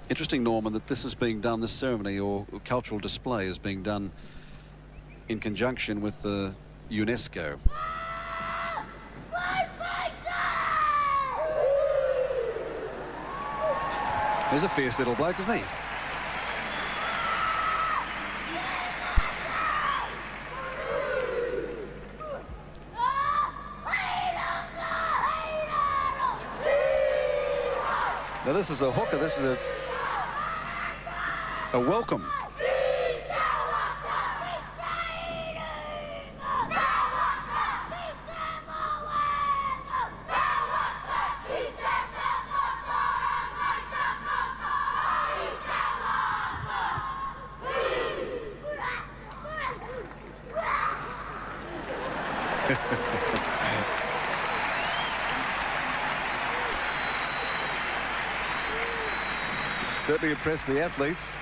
Interesting, Norman, that this is being done, this ceremony or cultural display is being done in conjunction with the UNESCO. He's a fierce little bloke, isn't he? Now this is a hooker, this is a welcome. Certainly impressed the athletes.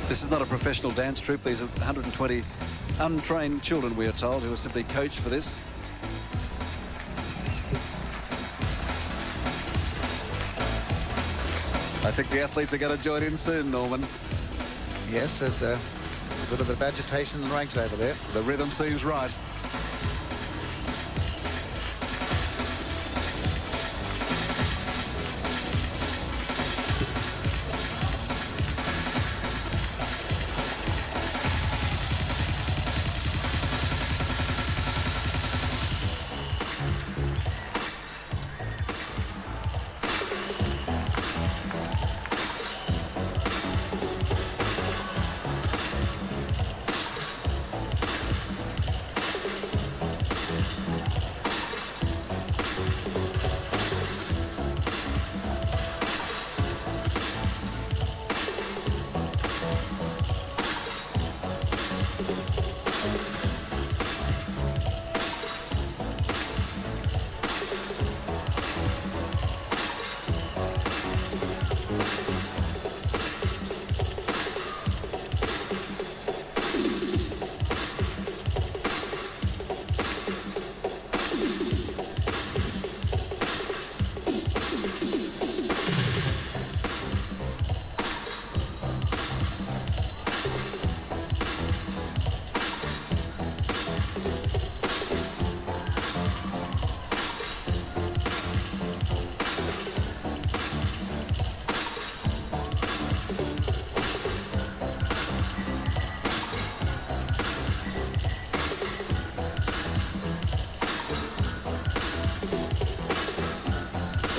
This is not a professional dance troupe. These are 120 untrained children, we are told, who are simply coached for this. I think the athletes are going to join in soon, Norman. Yes, there's a bit of agitation in the ranks over there. The rhythm seems right.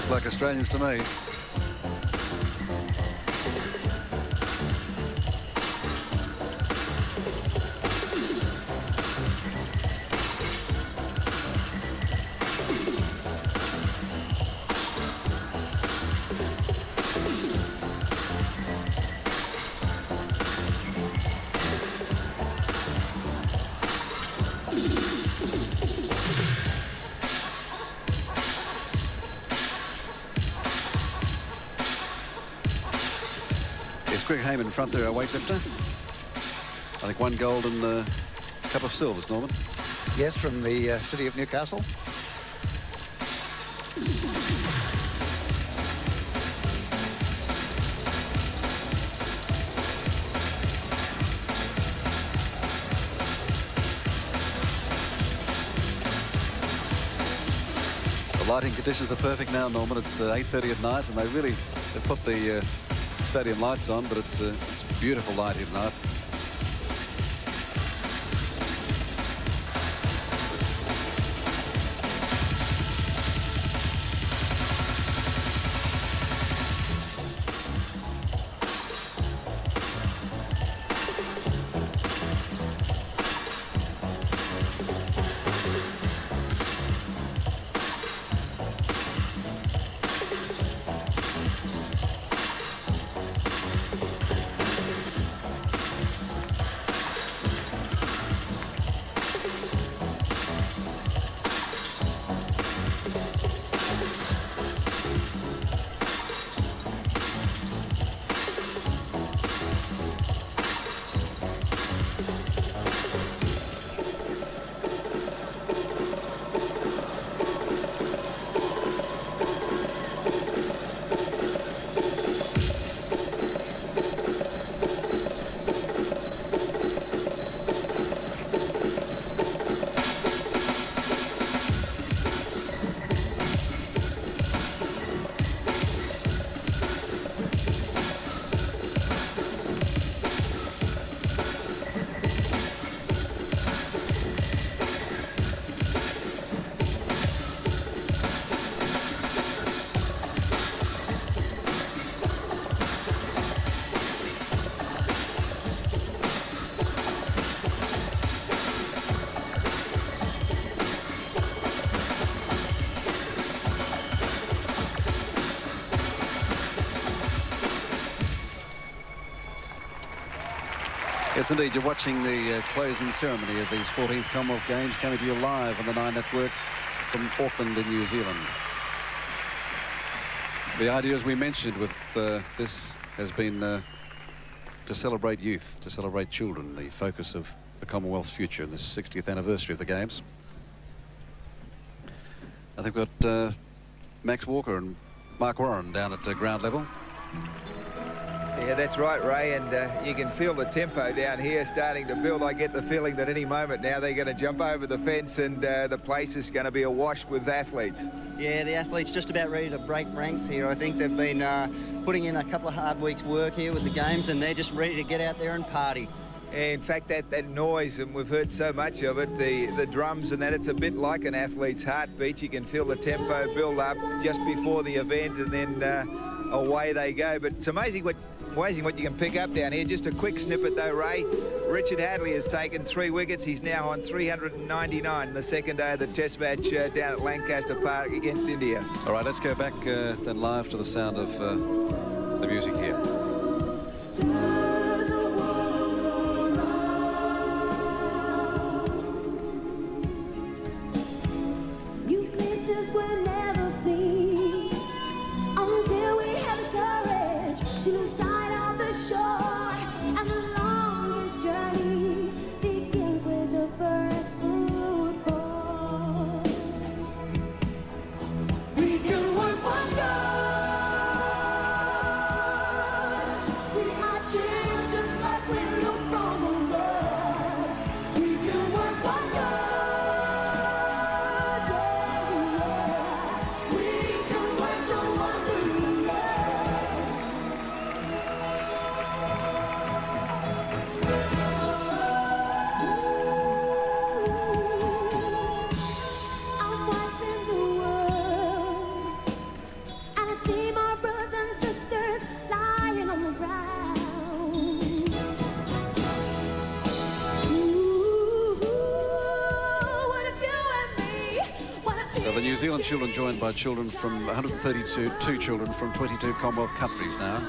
Like Australians to me. Greg Heyman in front there, our weightlifter. I think 1 gold and a couple of silvers, Norman. Yes, from the city of Newcastle. The lighting conditions are perfect now, Norman. It's 8:30 at night, and they've put the stadium lights on, but it's beautiful light here tonight. Yes, indeed. You're watching the closing ceremony of these 14th Commonwealth Games, coming to you live on the 9 Network from Auckland in New Zealand. The idea, as we mentioned, with this has been to celebrate youth, to celebrate children, the focus of the Commonwealth's future in this 60th anniversary of the Games. I think we've got Max Walker and Mark Warren down at ground level. Yeah, that's right, Ray, and you can feel the tempo down here starting to build. I get the feeling that any moment now they're going to jump over the fence and the place is going to be awash with athletes. Yeah, the athletes just about ready to break ranks here. I think they've been putting in a couple of hard weeks' work here with the games, and they're just ready to get out there and party. In fact, that noise, and we've heard so much of it, the drums and that, it's a bit like an athlete's heartbeat. You can feel the tempo build up just before the event, and then away they go. But it's amazing what you can pick up down here. Just a quick snippet though, Ray. Richard Hadley has taken 3 wickets. He's now on 399 in the second day of the test match down at Lancaster Park against India. All right, let's go back then live to the sound of the music here. The New Zealand children joined by children from 132 children from 22 Commonwealth countries now.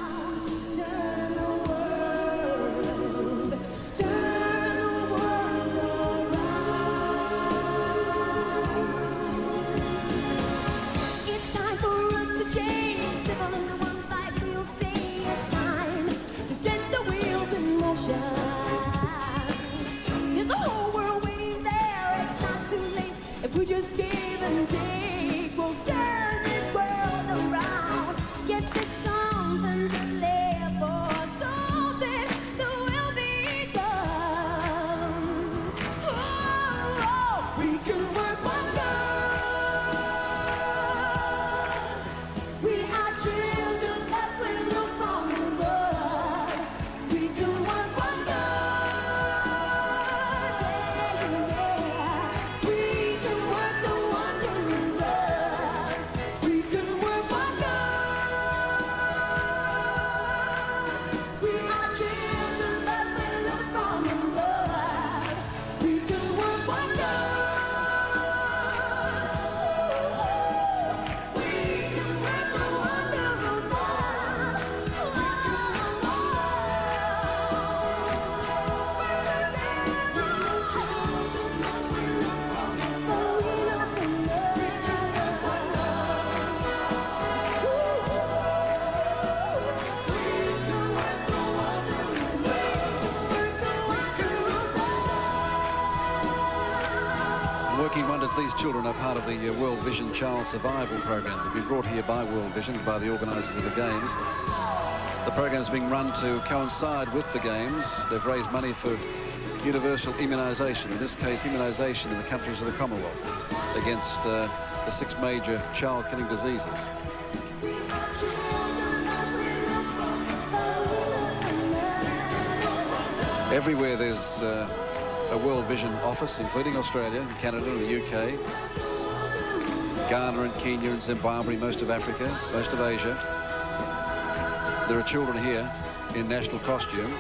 It's time for us to change. Devil in the one fight, we'll say it's time to set the wheels in motion. Is the whole world waiting there? It's not too late if we just give and take. We'll turn this world around. Yes, it's something to live for, something that will be done. Oh, we can work wonders. We are children that will look from the world. We can work wonders. We can work the wonders. We can work wonders. We are children that will look from the world. We can work wonders. We can work the Working wonders, these children are part of the World Vision Child Survival Program. They've been brought here by World Vision, by the organisers of the Games. The program is being run to coincide with the Games. They've raised money for universal immunisation, in this case immunisation in the countries of the Commonwealth against the 6 major child-killing diseases. Everywhere there's a World Vision office, including Australia, Canada and the UK, Ghana and Kenya and Zimbabwe, most of Africa, most of Asia. There are children here in national costume.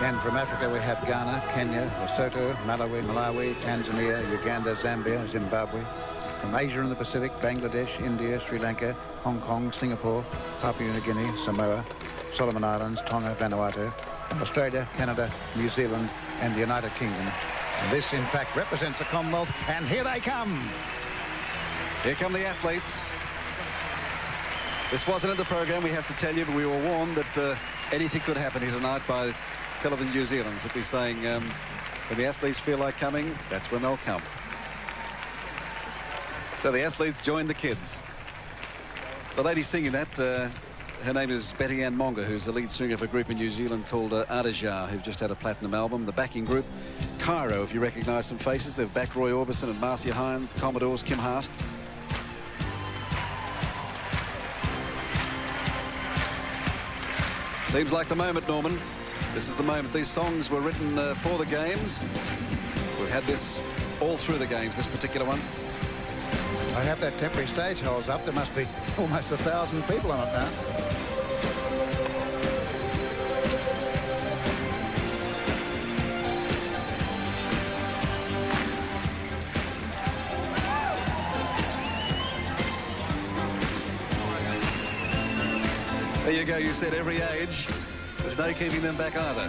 And from Africa we have Ghana, Kenya, Lesotho, Malawi, Tanzania, Uganda, Zambia, Zimbabwe. From Asia and the Pacific, Bangladesh, India, Sri Lanka, Hong Kong, Singapore, Papua New Guinea, Samoa, Solomon Islands, Tonga, Vanuatu, and Australia, Canada, New Zealand, and the United Kingdom. And this, in fact, represents the Commonwealth, and here they come. Here come the athletes. This wasn't in the program, we have to tell you, but we were warned that anything could happen here tonight by Television New Zealand, simply saying when the athletes feel like coming, that's when they'll come. So the athletes join the kids. The lady singing that, her name is Betty Ann Monga, who's the lead singer of a group in New Zealand called Ardejar, who've just had a platinum album. The backing group, Cairo, if you recognise some faces. They've backed Roy Orbison and Marcia Hines, Commodores, Kim Hart. Seems like the moment, Norman. This is the moment. These songs were written for the games. We've had this all through the games, this particular one. I have that temporary stage holds up. There must be almost 1,000 people on it now. There you go. You said every age. There's no keeping them back either.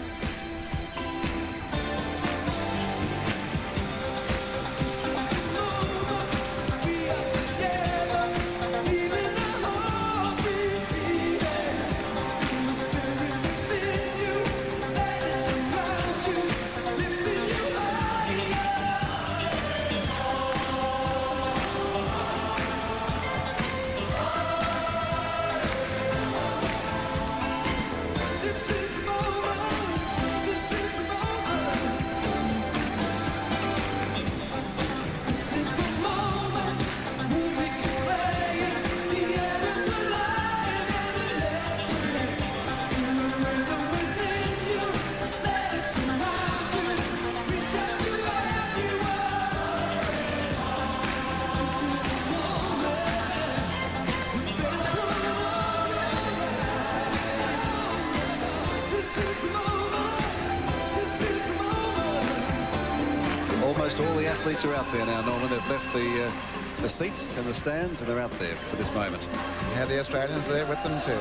Almost all the athletes are out there now, Norman. They've left the seats and the stands, and they're out there for this moment. You have the Australians there with them too.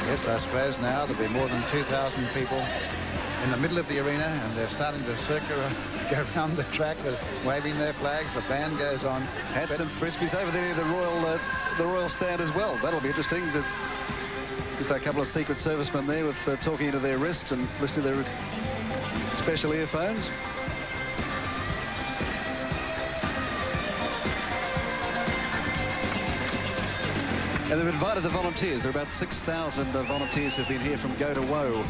Yes, I suppose now there'll be more than 2,000 people in the middle of the arena, and they're starting to go around the track, waving their flags. The band goes on. Hats and frisbees over there, the royal stand as well. That'll be interesting. Just a couple of Secret Servicemen there with talking into their wrists and listening to their special earphones. And they've invited the volunteers. There are about 6,000 volunteers who've been here from Go to Woe.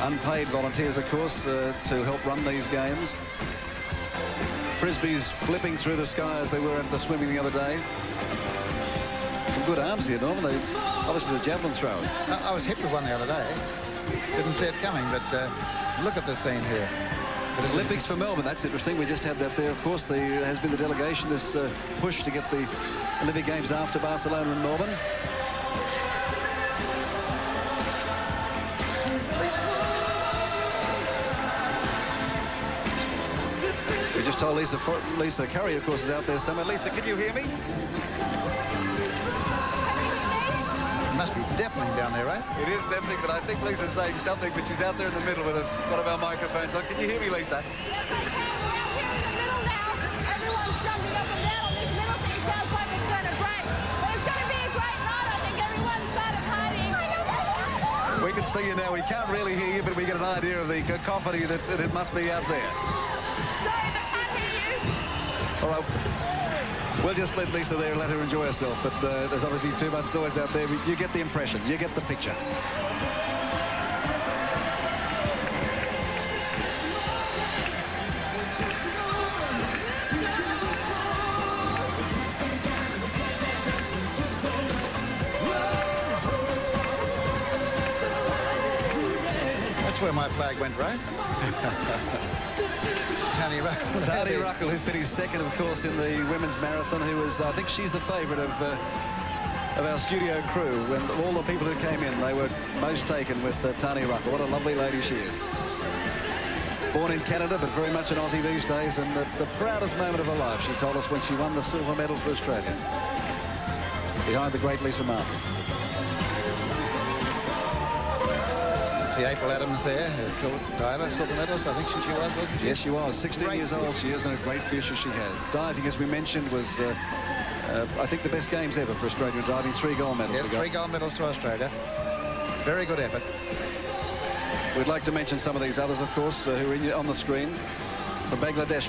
Unpaid volunteers, of course, to help run these games. Frisbees flipping through the sky as they were at the swimming the other day. Some good arms here, Norman. Obviously the javelin throwers. I was hit with one the other day. Didn't see it coming, but look at the scene here. Olympics for Melbourne, that's interesting. We just had that there. Of course, there has been the delegation, this push to get the Olympic Games after Barcelona and Melbourne. We just told Lisa Curry, of course, is out there somewhere. Lisa, can you hear me? It must be deafening down there, right? It is deafening, but I think Lisa's saying something, but she's out there in the middle with one of our microphones on. Can you hear me, Lisa? Yes, I can. We're out here in the middle now. Everyone's jumping up and down on this middle thing. Sounds like it's going to break. But it's going to be a great night. I think everyone's started partying. We can see you now. We can't really hear you, but we get an idea of the cacophony that it must be out there. Sorry, but can't hear you. All right. We'll just let Lisa there and let her enjoy herself, but there's obviously too much noise out there. You get the impression, you get the picture. That's where my flag went, right? Tony Ruckle. Tony Ruckle, who finished second, of course, in the women's marathon, who was, I think she's the favourite of our studio crew. When all the people who came in, they were most taken with Tony Ruckle. What a lovely lady she is. Born in Canada, but very much an Aussie these days, and the proudest moment of her life, she told us, when she won the silver medal for Australia. Behind the great Lisa Martin. See April Adams there, silver medalist, I think she was, wasn't she? Yes, she was. 16 years old she is, and a great future she has. Diving, as we mentioned, was, I think, the best games ever for Australia in diving. 3 gold medals. Yes, 3 gold medals to Australia. Very good effort. We'd like to mention some of these others, of course, who are on the screen. From Bangladesh,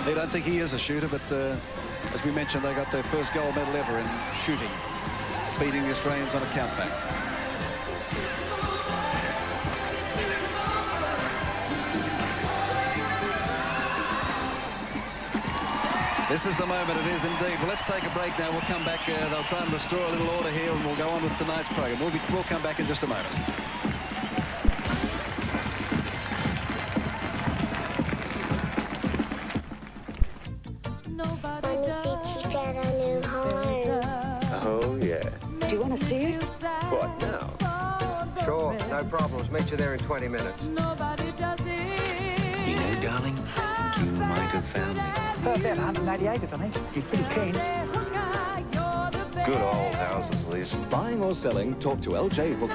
They don't think he is a shooter, but as we mentioned, they got their first gold medal ever in shooting, beating the Australians on a countback. This is the moment, it is indeed. Well, let's take a break now. We'll come back. They'll try and restore a little order here, and we'll go on with tonight's program. We'll come back in just a moment. Oh, yeah. Do you want to see it? What, now? Sure, no problems. Meet you there in 20 minutes. You know, darling, I think you might have found me. About 188, I think. He's pretty keen. Good old houses, Liz. Buying or selling, talk to LJ Hooker.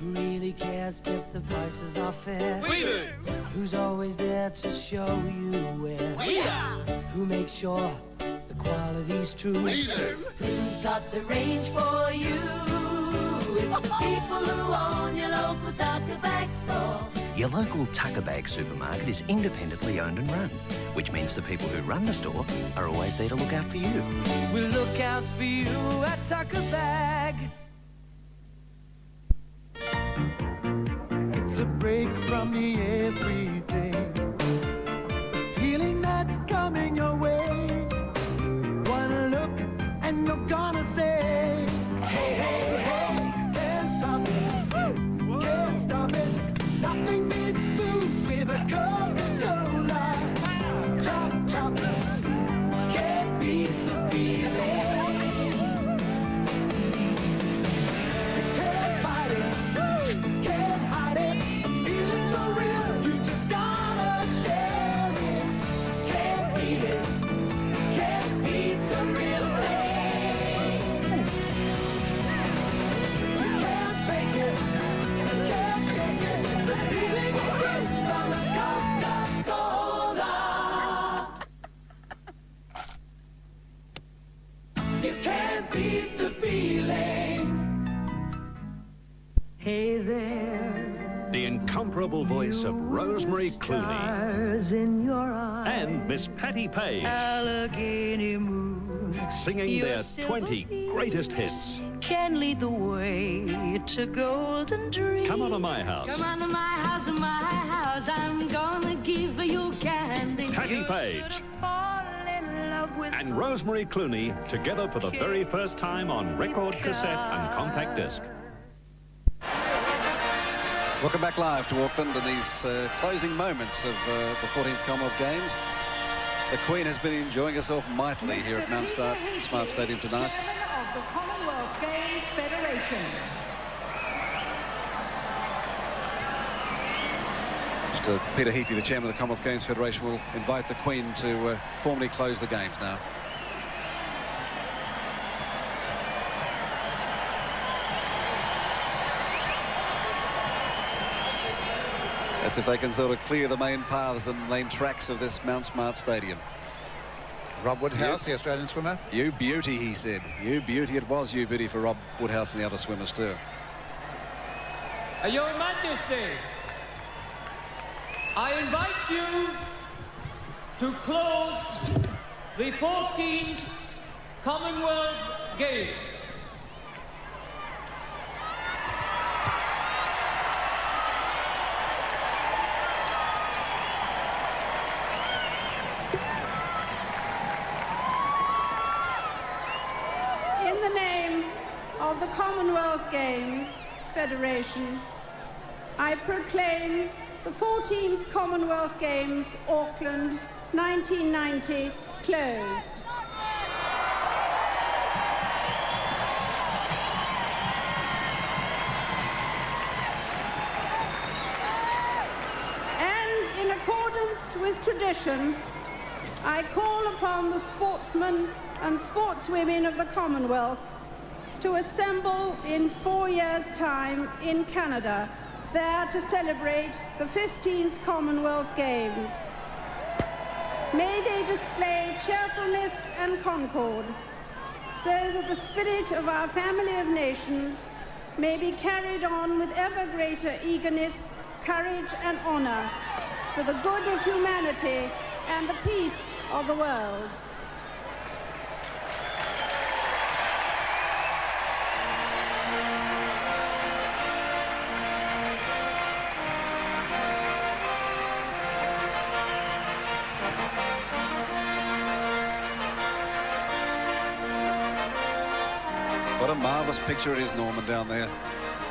Who really cares if the prices are fair? We do. Who's always there to show you where? We are. Who makes sure the quality's true? We do. Who's got the range for you? It's the people who own your local tucker bag store. Your local tucker bag supermarket is independently owned and run, which means the people who run the store are always there to look out for you. We'll look out for you at Tucker Bag. It's a break from the everyday, feeling that's coming your way. One look and you're gonna say, hey, hey, hey, can't stop it, can't stop it. Nothing beats food with a Coca-Cola. Chop, chop, can't beat the feeling. Can't fight it, can't hide it. Feeling so real, you just gotta share it. Can't beat it, can't beat the real thing. You can't fake it, can't shake it. The feeling you get from a Coca-Cola. You can't beat the feeling. Hey there. The incomparable voice of Rosemary Clooney Stars in your eyes. and Miss Patty Page Allegheny moon. singing Your their silver 20 greatest hits. Can lead the way to golden dreams. Come on to my house. Come on to my house, I'm gonna give you candy. Patty You Page should fall in love with and Rosemary Clooney together for the very first time on record, cassette and compact disc. Welcome back live to Auckland in these closing moments of the 14th Commonwealth Games. The Queen has been enjoying herself mightily here at Mount Smart Stadium tonight. Chairman of the Commonwealth Games Federation. Mr. Peter Heatley, the chairman of the Commonwealth Games Federation, will invite the Queen to formally close the games now. That's if they can sort of clear the main paths and main tracks of this Mount Smart Stadium. Rob Woodhouse, the Australian swimmer. You beauty, he said. You beauty. It was you beauty for Rob Woodhouse and the other swimmers too. Your Majesty, I invite you to close the 14th Commonwealth Games. In the name of the Commonwealth Games Federation, I proclaim the 14th Commonwealth Games, Auckland, 1990, closed. And in accordance with tradition, I call upon the sportsmen and sportswomen of the Commonwealth to assemble in 4 years' time in Canada, there to celebrate the 15th Commonwealth Games. May they display cheerfulness and concord, so that the spirit of our family of nations may be carried on with ever greater eagerness, courage and honor for the good of humanity and the peace of the world. What a marvellous picture it is, Norman, down there.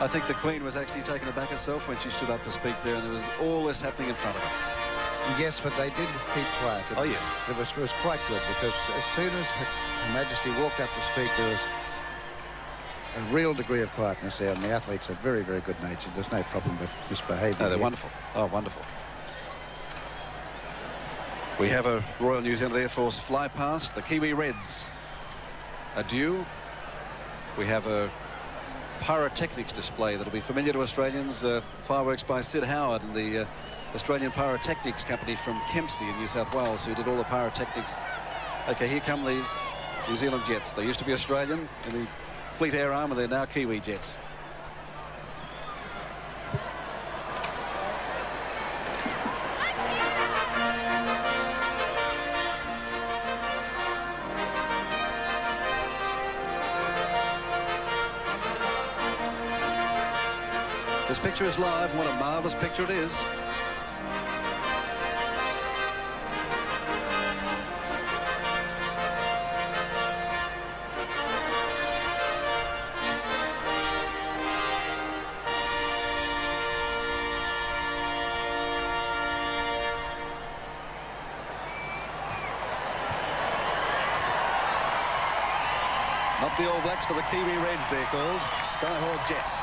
I think the Queen was actually taken aback herself when she stood up to speak there, and there was all this happening in front of her. Yes, but they did keep quiet. Oh, yes. It was quite good, because as soon as Her Majesty walked up to speak, there was a real degree of quietness there, and the athletes are very, very good-natured. There's no problem with misbehaviour. No, they're here. wonderful. Oh, wonderful. We have a Royal New Zealand Air Force fly past. The Kiwi Reds adieu. We have a pyrotechnics display that'll be familiar to Australians. Fireworks by Sid Howard and the Australian Pyrotechnics Company from Kempsey in New South Wales, who did all the pyrotechnics. Okay, here come the New Zealand jets. They used to be Australian in the Fleet Air Arm, and they're now Kiwi jets. This picture is live, and what a marvellous picture it is. Not the All Blacks, but the Kiwi Reds, they're called. Skyhawk Jets.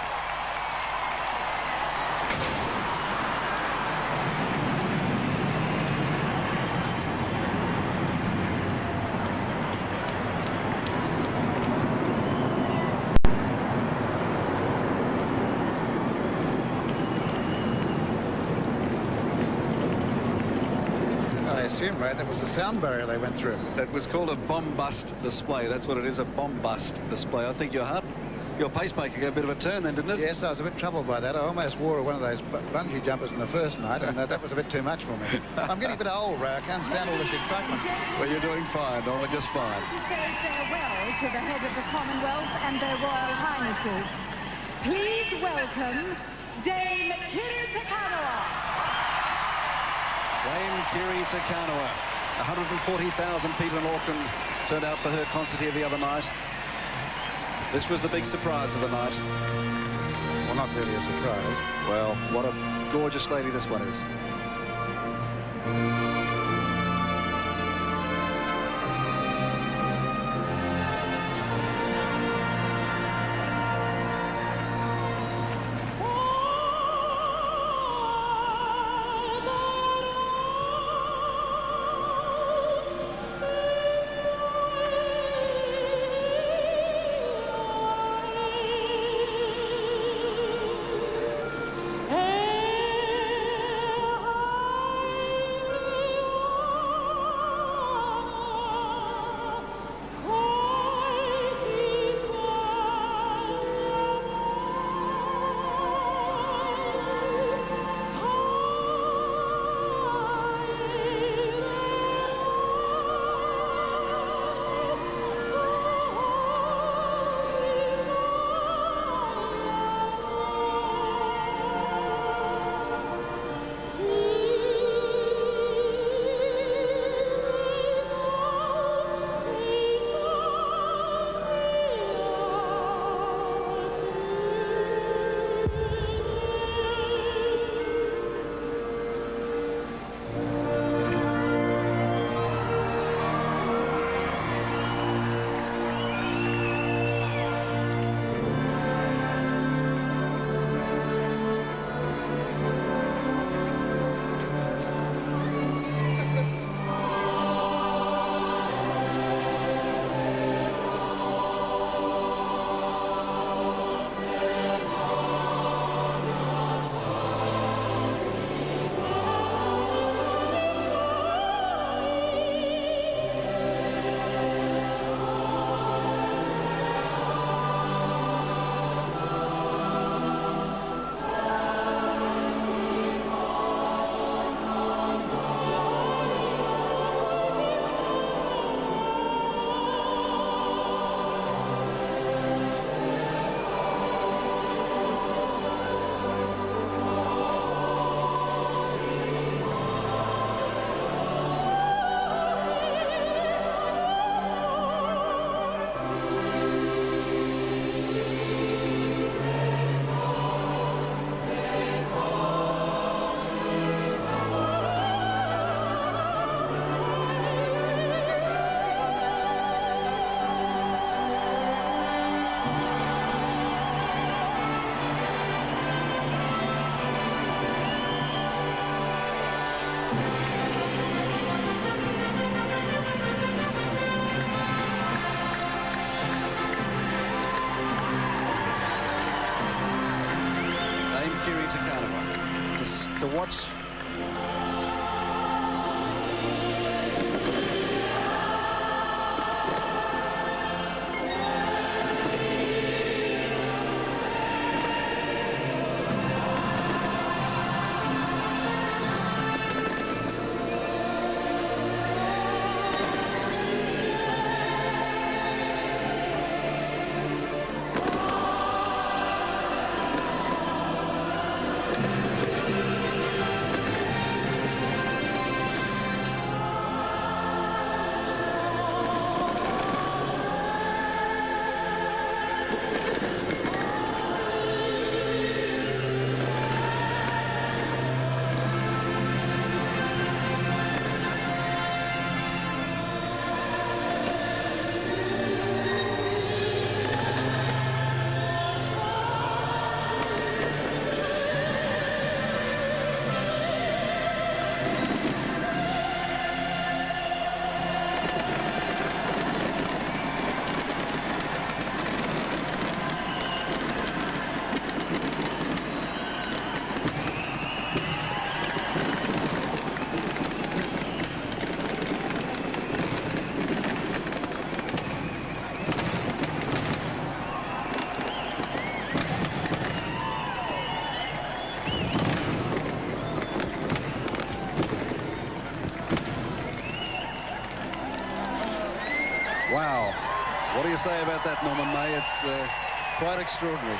Right, that was the sound barrier they went through. That was called a bomb-bust display. That's what it is, a bomb-bust display. I think your pacemaker got a bit of a turn then, didn't it? Yes, I was a bit troubled by that. I almost wore one of those bungee jumpers in the first night, and that was a bit too much for me. I'm getting a bit old, Ray. I can't stand all this excitement. Well, you're doing fine, Norma, just fine. To say farewell to the head of the Commonwealth and their Royal Highnesses. Please welcome Dame Kiri Te Kanawa. Dame Kiri Te Kanawa. 140,000 people in Auckland turned out for her concert here the other night. This was the big surprise of the night. Well, not really a surprise. Well, what a gorgeous lady this one is. Kanawa. Just to watch. Wow. What do you say about that, Norman May? It's quite extraordinary.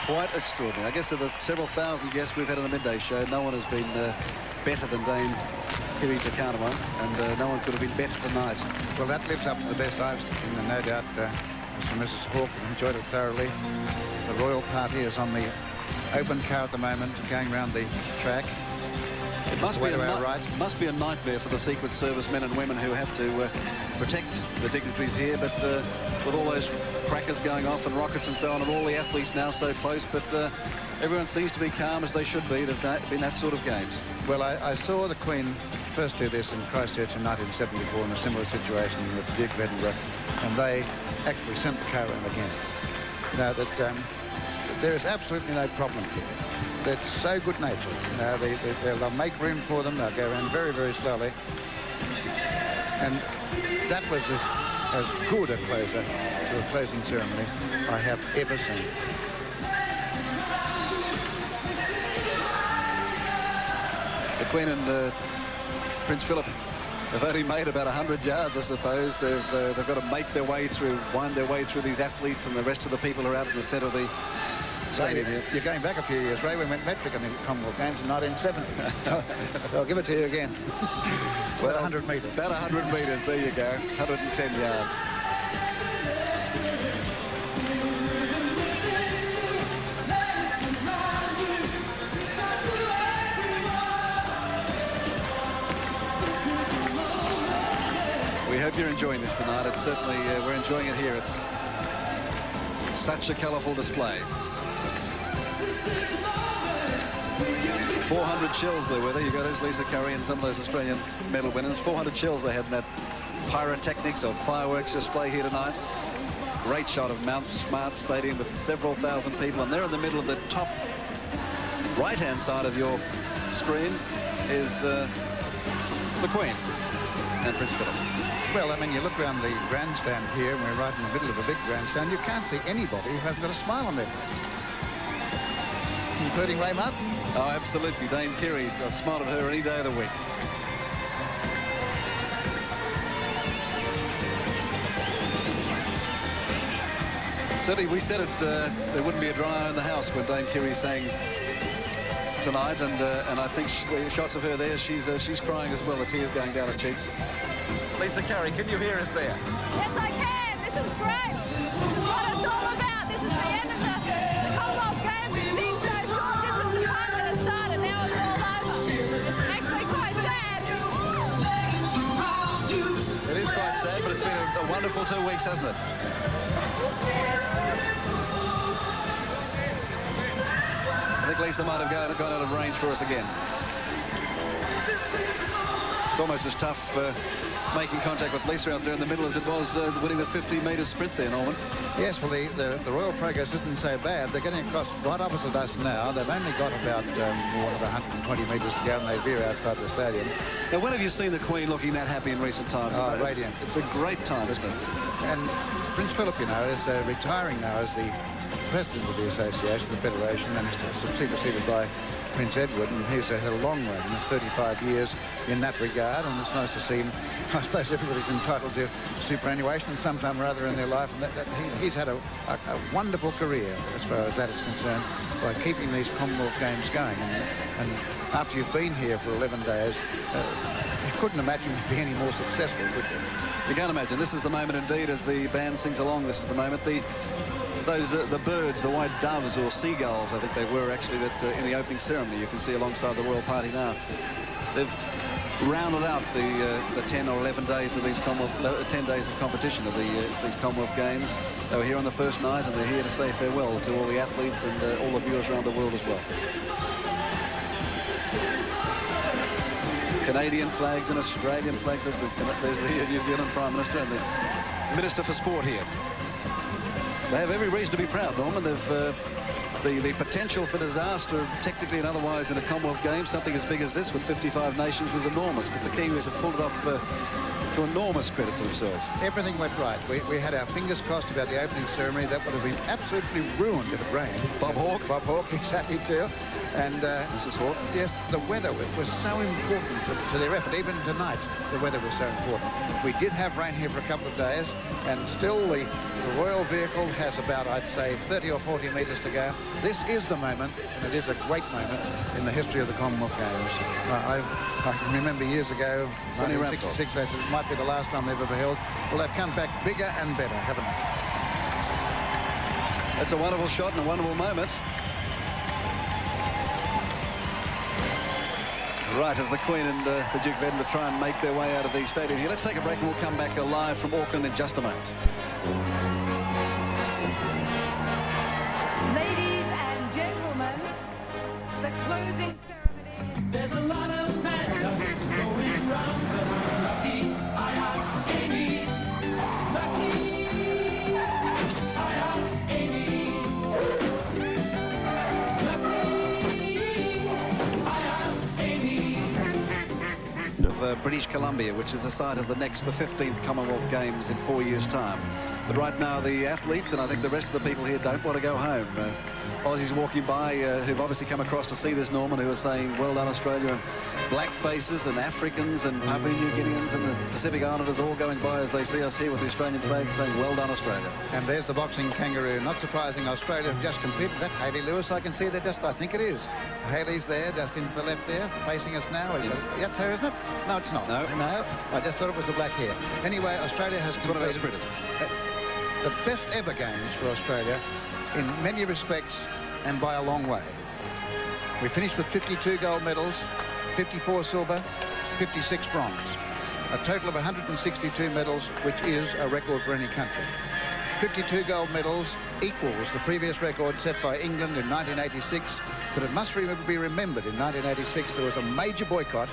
Quite extraordinary. I guess of the several thousand guests we've had on the midday show, no one has been better than Dame Kiri Te Kanawa, and no one could have been better tonight. Well, that lives up to the best I've seen, and no doubt Mr. and Mrs. Hawke enjoyed it thoroughly. The royal party is on the open car at the moment, going around the track. It must be a nightmare for the Secret Service men and women who have to protect the dignitaries here, but with all those crackers going off and rockets and so on, and all the athletes now so close, but everyone seems to be calm as they should be. They've been that sort of games. Well, I saw the Queen first do this in Christchurch in 1974 in a similar situation with the Duke of Edinburgh, and they actually sent the car around again. Now that there is absolutely no problem here. That's so good-natured. They'll make room for them. They'll go around very, very slowly. And that was as good a closer to a closing ceremony I have ever seen. The Queen and Prince Philip have only made about 100 yards, I suppose. They've got to make their way through, wind their way through these athletes and the rest of the people who are out in the centre of the stadium here. You're going back a few years, Ray. We went metric in the Commonwealth Games in 1970. So I'll give it to you again. About 100 metres. About 100 metres, there you go. 110 yards. We hope you're enjoying this tonight. It's certainly, we're enjoying it here. It's such a colourful display. 400 shells there were. There you go. There's Lisa Curry and some of those Australian medal winners. 400 shells they had in that pyrotechnics or fireworks display here tonight. Great shot of Mount Smart Stadium with several thousand people. And there in the middle of the top right-hand side of your screen is the Queen and Prince Philip. Well, I mean, you look around the grandstand here, and we're right in the middle of a big grandstand. You can't see anybody who hasn't got a smile on their face. Including Ray Martin. Oh, absolutely. Dame Kiri, I've smiled at her any day of the week. Certainly, we said it, there wouldn't be a dry eye in the house when Dame Kiri sang tonight, and I think shots of her there, she's crying as well, the tears going down her cheeks. Lisa Curry, can you hear us there? Yes, I can. This is great. This is what it's all about. This is the end of the Commonwealth Games. It seemed so short distance of time when it started. Now it's all over. It makes me quite sad. It is quite sad, but it's been a wonderful 2 weeks, hasn't it? I think Lisa might have gone out of range for us again. It's almost as tough making contact with Lisa out there in the middle as it was winning the 50-metre sprint there, Norman. Yes, well, the Royal Progress isn't so bad. They're getting across right opposite us now. They've only got about more than 120 metres to go, and they veer outside the stadium. Now, when have you seen the Queen looking that happy in recent times? Oh, radiant. It's a great time, isn't it? And Prince Philip, you know, is retiring now as the president of the association, the federation, and superseded by Prince Edward, and he's had a long run, 35 years in that regard, and it's nice to see him. I suppose everybody's entitled to superannuation sometime or other in their life, and he's had a wonderful career as far as that is concerned by keeping these Commonwealth Games going. And after you've been here for 11 days, you couldn't imagine you'd be any more successful, could you? You can't imagine. This is the moment indeed as the band sings along. This is the moment. The birds, the white doves or seagulls, I think they were actually, that in the opening ceremony you can see alongside the royal party now. They've rounded out the 10 or 11 days of these 10 days of competition of these Commonwealth Games. They were here on the first night, and they're here to say farewell to all the athletes and all the viewers around the world as well. Canadian flags and Australian flags. There's the New Zealand Prime Minister and the Minister for Sport here. They have every reason to be proud, Norman. They've the potential for disaster, technically and otherwise, in a Commonwealth Games, something as big as this with 55 nations, was enormous. But the Kiwis have pulled it off to enormous credit to themselves. Everything went right. We had our fingers crossed about the opening ceremony. That would have been absolutely ruined if it rained. Bob Hawke, exactly too. And Mrs. Hawke. Yes, the weather was so important to their effort. Even tonight, the weather was so important. We did have rain here for a couple of days, and still the royal vehicle has about, I'd say, 30 or 40 metres to go. This is the moment, and it is a great moment in the history of the Commonwealth Games. I can remember years ago, 1966, they said it might be the last time they've ever held. Well, they've come back bigger and better, haven't they? That's a wonderful shot and a wonderful moment. Right, as the Queen and the Duke of Edinburgh try and make their way out of the stadium here. Let's take a break and we'll come back live from Auckland in just a moment. Ladies and gentlemen, the closing ceremony. There's a lot of mad ducks going round, but lucky I asked Amy. Lucky I asked Amy. Lucky I asked Amy. Of British Columbia, which is the site of the 15th Commonwealth Games in 4 years' time. But right now the athletes, and I think the rest of the people here, don't want to go home. Aussies walking by who've obviously come across to see this, Norman, who are saying well done Australia, and black faces and Africans and Papua New Guineans and the Pacific Islanders all going by as they see us here with the Australian flag saying well done Australia. And there's the boxing kangaroo. Not surprising, Australia have just competed. That Hayley Lewis, I can see they're just, I think it is. Hayley's there, just into the left there, facing us now. That's her, isn't it? No, it's not. No. No, I just thought it was the black hair. Anyway, Australia has It's one of our sprinters. The best ever games for Australia in many respects and by a long way. We finished with 52 gold medals, 54 silver, 56 bronze. A total of 162 medals, which is a record for any country. 52 gold medals equals the previous record set by England in 1986, but it must be remembered in 1986 there was a major boycott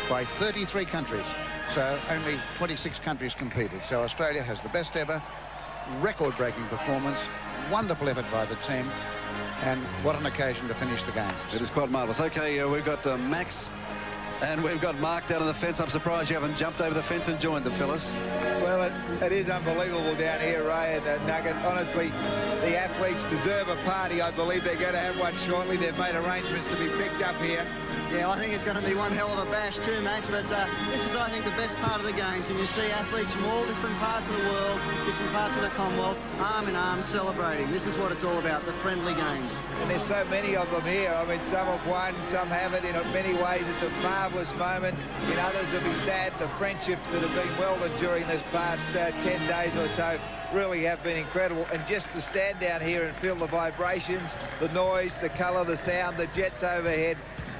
by 33 countries, so only 26 countries competed. So Australia has the best ever, record-breaking performance, wonderful effort by the team, and what an occasion to finish the games. It is quite marvellous. Okay, we've got Max and we've got Mark down on the fence. I'm surprised you haven't jumped over the fence and joined them, fellas. Well, it is unbelievable down here, Ray and Nugget. Honestly, the athletes deserve a party. I believe they're going to have one shortly. They've made arrangements to be picked up here. Yeah, I think it's going to be one hell of a bash too, Max, but this is, I think, the best part of the games, and you see athletes from all different parts of the world, different parts of the Commonwealth, arm in arm, celebrating. This is what it's all about, the friendly games. And there's so many of them here. I mean, some have won, some haven't. In many ways, it's a marvellous moment. In others, it'll be sad. The friendships that have been welded during this past 10 days or so really have been incredible. And just to stand down here and feel the vibrations, the noise, the colour, the sound, the jets overhead,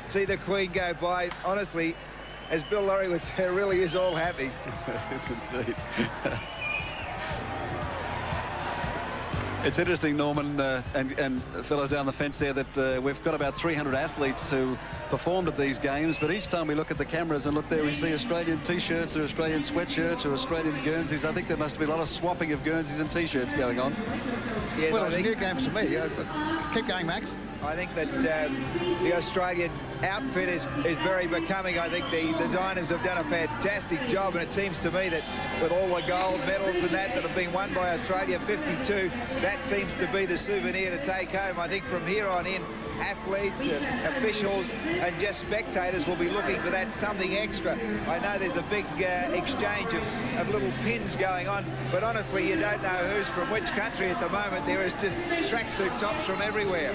see the Queen go by, honestly, as Bill Laurie would say, it really is all happening. Yes, indeed. It's interesting, Norman, and fellas down the fence there, that we've got about 300 athletes who performed at these games, but each time we look at the cameras and look there, we see Australian T-shirts or Australian sweatshirts or Australian Guernseys. I think there must be a lot of swapping of Guernseys and T-shirts going on. Yes, well, it's new games for me. Keep going, Max. I think that the Australian outfit is very becoming. I think the designers have done a fantastic job, and it seems to me that with all the gold medals and that have been won by Australia, 52, that seems to be the souvenir to take home. I think from here on in, athletes and officials and just spectators will be looking for that something extra. I know there's a big exchange of little pins going on, but honestly, you don't know who's from which country at the moment. There is just tracksuit tops from everywhere.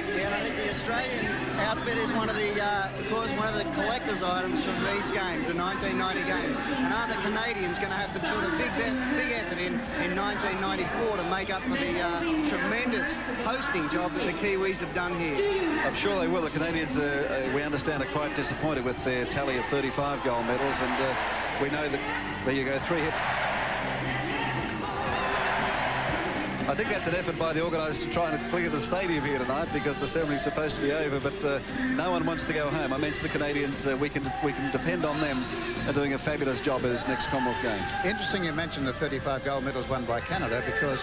Yeah, and I think the Australian outfit is one of the, of course, one of the collector's items from these games, the 1990 games. And aren't the Canadians going to have to put a big effort in 1994 to make up for the tremendous hosting job that the Kiwis have done here? I'm sure they will. The Canadians, we understand, are quite disappointed with their tally of 35 gold medals, and we know that, there you go, 3 hits. I think that's an effort by the organisers to try and clear the stadium here tonight, because the ceremony's supposed to be over, but no one wants to go home. I mentioned the Canadians, we can depend on them doing a fabulous job at this next Commonwealth Games. Interesting you mentioned the 35 gold medals won by Canada, because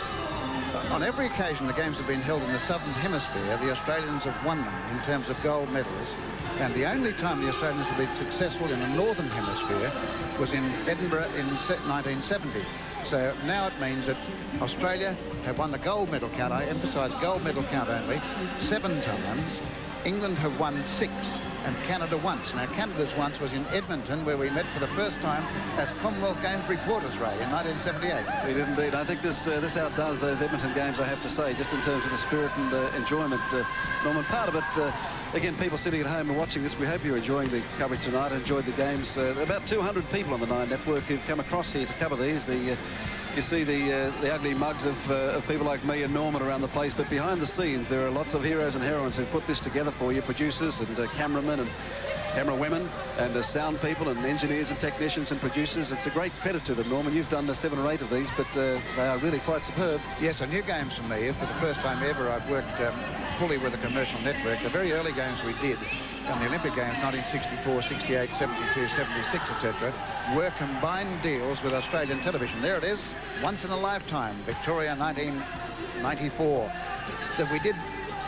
on every occasion the games have been held in the Southern Hemisphere, the Australians have won them in terms of gold medals. And the only time the Australians have been successful in the Northern Hemisphere was in Edinburgh in 1970. So now it means that Australia have won the gold medal count. I emphasise gold medal count only, 7 times. England have won 6, and Canada once. Now, Canada's once was in Edmonton, where we met for the first time as Commonwealth Games reporters, Ray, in 1978. We did indeed. I think this outdoes those Edmonton games, I have to say, just in terms of the spirit and enjoyment. Norman, part of it, again, people sitting at home and watching this, we hope you're enjoying the coverage tonight, enjoyed the games. About 200 people on the Nine Network who've come across here to cover these. You see the ugly mugs of people like me and Norman around the place, but behind the scenes there are lots of heroes and heroines who put this together for you, producers and cameramen and camera women and sound people and engineers and technicians and producers. It's a great credit to them, Norman. You've done 7 or 8 of these, but they are really quite superb. Yes, a new games for me. For the first time ever, I've worked fully with a commercial network. The very early games we did on the Olympic Games, 1964, 68, 72, 76, etc., were combined deals with Australian television. There it is, once in a lifetime, Victoria 1994, that we did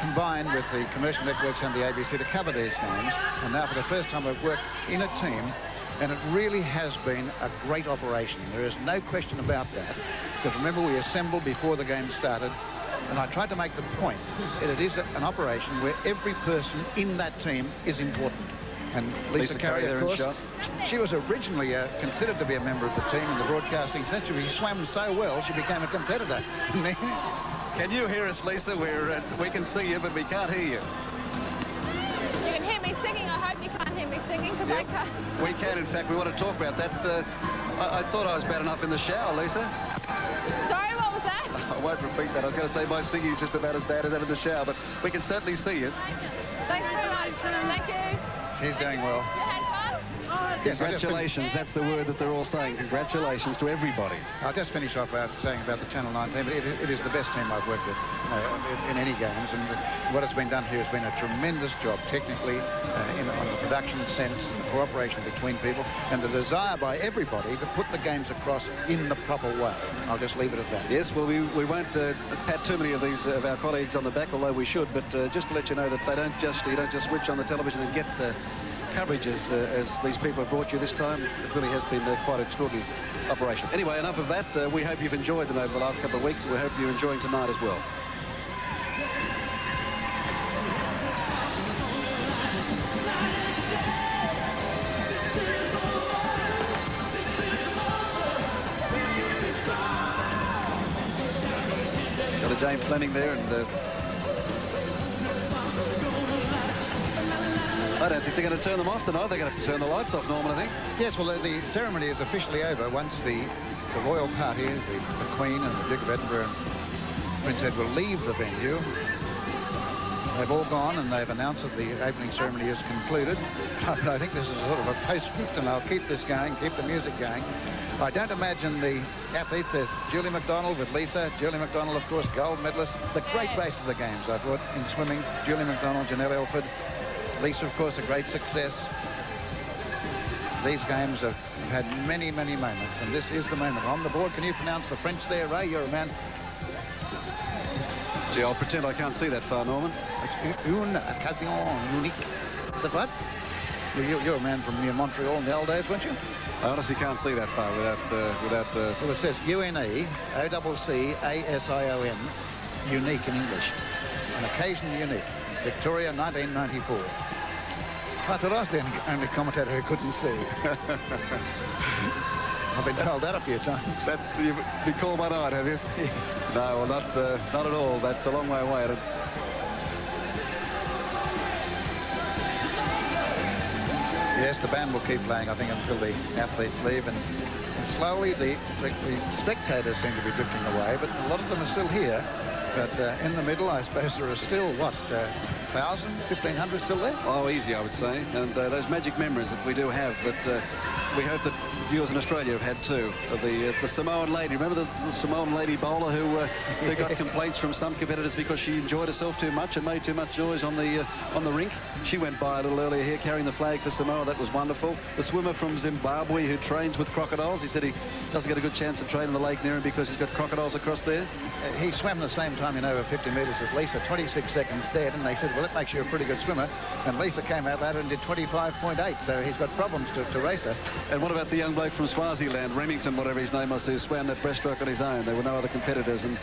combine with the commercial networks and the ABC to cover these games. And now for the first time I've worked in a team, and it really has been a great operation. There is no question about that, because remember, we assembled before the game started, and I tried to make the point that it is an operation where every person in that team is important. And Lisa Carey, of course, she was originally considered to be a member of the team in the broadcasting sense. She swam so well, she became a competitor. Can you hear us, Lisa? We can see you, but we can't hear you. You can hear me singing. I hope you can't hear me singing, because I can't. We can, in fact. We want to talk about that. I thought I was bad enough in the shower, Lisa. Sorry, what was that? I won't repeat that. I was going to say my singing is just about as bad as that in the shower, but we can certainly see you. Thanks very much. Thank you. She's doing well. You had fun? Yes, congratulations. That's the word that they're all saying. Congratulations to everybody. I'll just finish off saying about the Channel 9 team. It is the best team I've worked with in any games, and what has been done here has been a tremendous job technically on the production sense, and the cooperation between people, and the desire by everybody to put the games across in the proper way. I'll just leave it at that. Yes, well, we won't pat too many of our colleagues on the back, although we should, but just to let you know that you don't just switch on the television and get coverage as these people have brought you this time. It really has been quite an extraordinary operation. Anyway, enough of that. We hope you've enjoyed them over the last couple of weeks. We hope you're enjoying tonight as well. Got a Jane Fleming there, and I don't think they're going to turn them off tonight. They're going to have to turn the lights off, Norman, I think. Yes, well, the ceremony is officially over once the royal party, the Queen and the Duke of Edinburgh and Prince Edward leave the venue. They've all gone, and they've announced that the opening ceremony is concluded. But I think this is sort of a postscript, and I'll keep this going, keep the music going. I don't imagine the athletes. There's Julie McDonald with Lisa. Julie McDonald, of course, gold medalist. The great race of the games, I thought, in swimming. Julie McDonald, Janelle Elford, Lisa, of course, a great success. These games have had many, many moments, and this is the moment. On the board, can you pronounce the French there, Ray? You're a man. Gee, I'll pretend I can't see that far, Norman. Une occasion unique. Is that right? You're a man from near Montreal in the old days, weren't you? I honestly can't see that far without. Well, it says UNE-OCCASION, unique in English. An occasion unique. Victoria, 1994. I thought I was the only commentator who couldn't see. I've been told that a few times. You've been called by night, have you? No, well, not at all. That's a long way away. Yes, the band will keep playing, I think, until the athletes leave. And slowly the spectators seem to be drifting away, but a lot of them are still here. But in the middle, I suppose there are still, what, 1,000, 1,500 still there? Oh, easy, I would say. And those magic memories that we do have, that we hope that viewers in Australia have had too. The Samoan lady, remember the Samoan lady bowler who got complaints from some competitors because she enjoyed herself too much and made too much noise on the rink? She went by a little earlier here carrying the flag for Samoa. That was wonderful. The swimmer from Zimbabwe who trains with crocodiles, he said he doesn't get a good chance to train in the lake near him because he's got crocodiles across there. He swam the same time in over 50 metres as Lisa, 26 seconds dead, and they said, well, that makes you a pretty good swimmer. And Lisa came out later and did 25.8, so he's got problems to race her. And what about the young bloke from Swaziland, Remington, whatever his name was, who swam that breaststroke on his own? There were no other competitors, and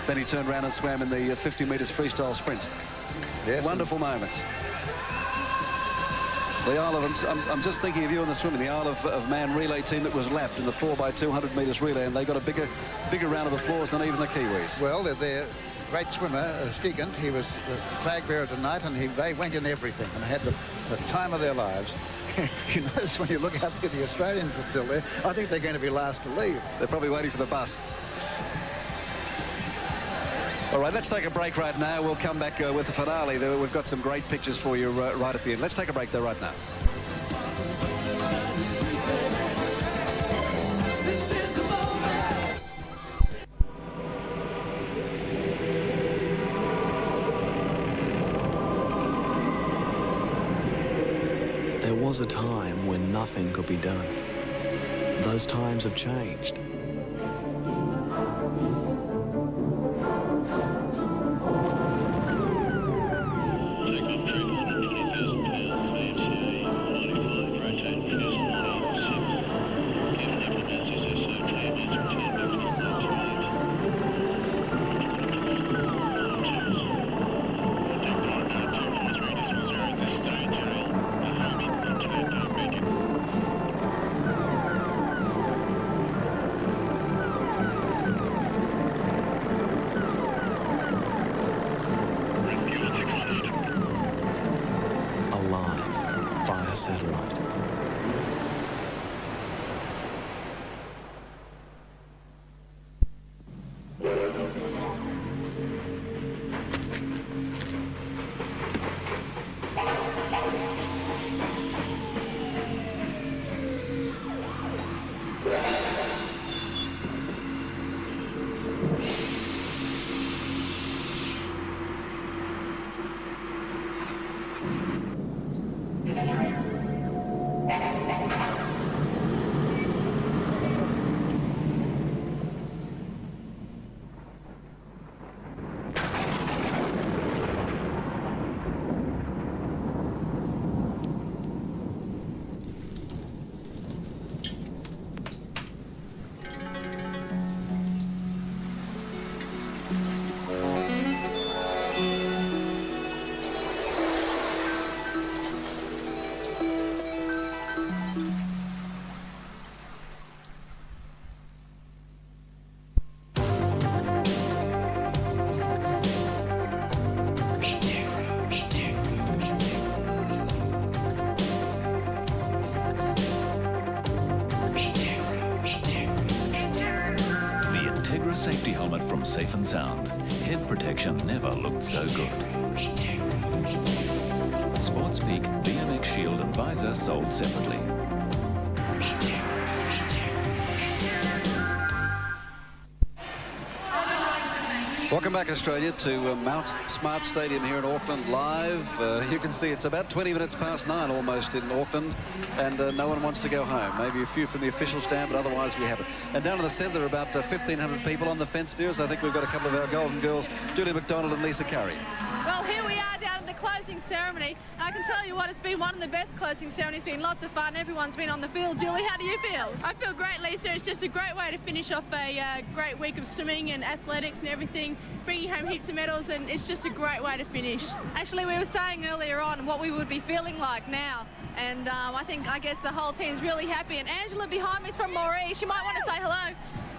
then he turned around and swam in the 50 metres freestyle sprint. Yes. Wonderful moments. The Isle of, I'm just thinking of you in the swimming, the Isle of Man relay team that was lapped in the 4x200 metres relay, and they got a bigger round of applause than even the Kiwis. Well, their great swimmer, Stigant, he was the flag bearer tonight, and they went in everything and had the time of their lives. You notice when you look out there, the Australians are still there. I think they're going to be last to leave. They're probably waiting for the bus. All right, let's take a break right now. We'll come back with the finale. We've got some great pictures for you right at the end. Let's take a break there right now. There was a time when nothing could be done. Those times have changed. Safety helmet from Safe and Sound. Head protection never looked so good. Sports Peak BMX Shield and Visor sold separately. Welcome back, Australia, to Mount Smart Stadium here in Auckland live. You can see it's about 20 minutes past 9 almost in Auckland, and no one wants to go home. Maybe a few from the official stand, but otherwise we haven't. And down in the centre, there are about 1,500 people on the fence near us. I think we've got a couple of our golden girls, Julie McDonald and Lisa Curry. Well, here we are down at the closing ceremony. And I can tell you what, it's been one of the best closing ceremonies. It's been lots of fun. Everyone's been on the field. Julie, how do you feel? I feel great, Lisa. It's just a great way to finish off a great week of swimming and athletics and everything, bringing home heaps of medals, and it's just a great way to finish. Actually, we were saying earlier on what we would be feeling like now. And I guess the whole team's really happy. And Angela behind me is from Moree. She might want to say hello.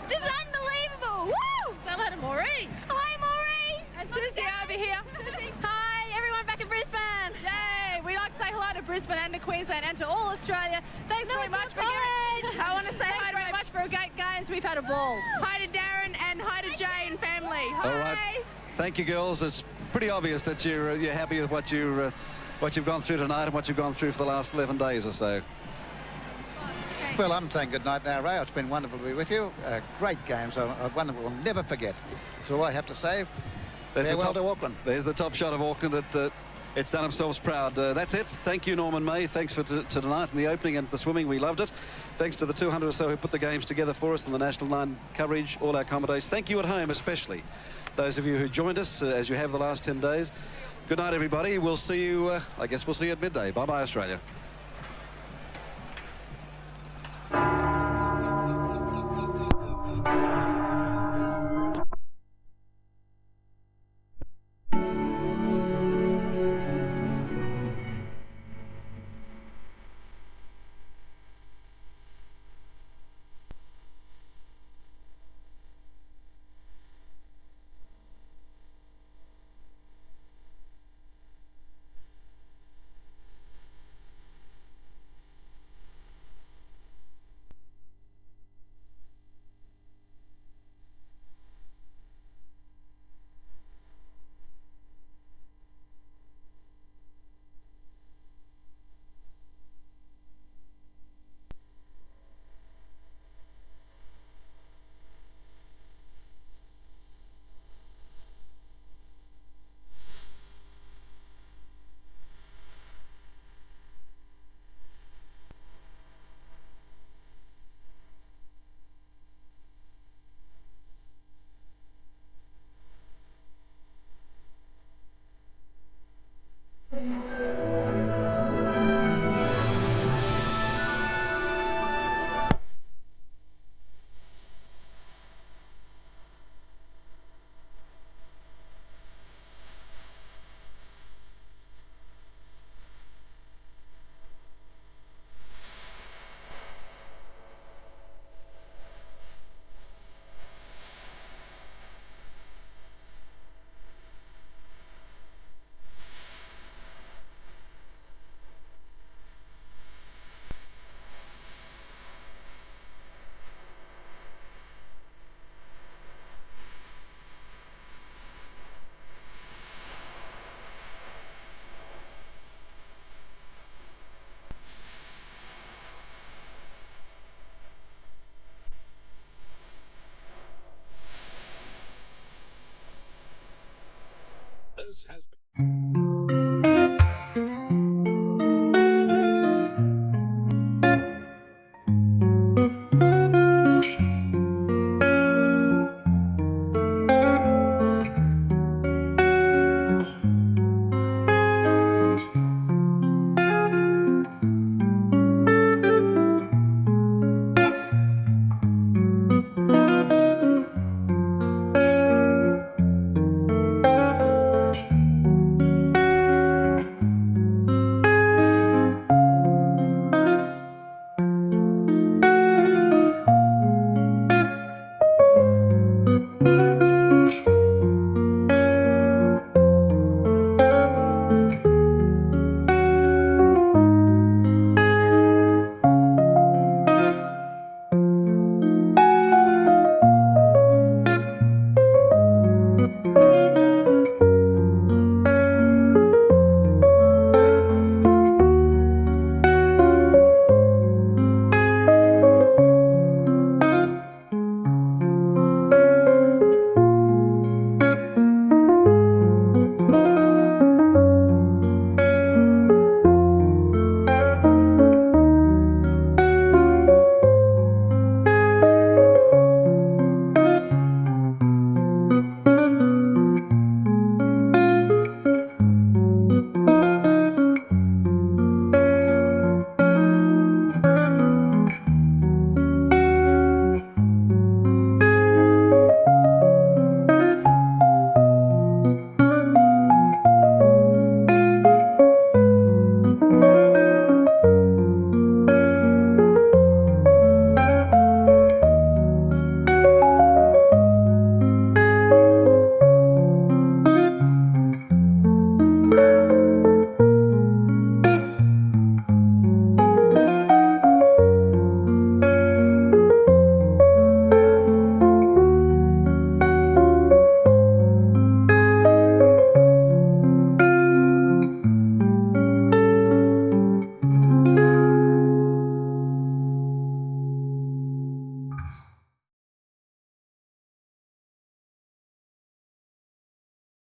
This is unbelievable. Woo! Say hello to Moree. Hi, Moree. And Susie over here. Susie. Hi, everyone back in Brisbane. Yay! We'd like to say hello to Brisbane and to Queensland and to all Australia. Thanks very much for giving. I want to say Thanks hi very much for a great games. We've had a ball. Hi to Darren and hi to Jay and family. Hi. All right. Thank you, girls. It's pretty obvious that you're happy with what you've gone through tonight and what you've gone through for the last 11 days or so. Well, I'm saying good night now, Ray. It's been wonderful to be with you. Great games. One we'll never forget. That's all I have to say. Farewell to Auckland. There's the top shot of Auckland. It's done themselves proud. That's it. Thank you, Norman May. Thanks for tonight and the opening and the swimming. We loved it. Thanks to the 200 or so who put the games together for us and the National 9 coverage, all our commentators. Thank you at home, especially those of you who joined us as you have the last 10 days. Good night, everybody. We'll see you, I guess we'll see you at midday. Bye-bye, Australia. This has been...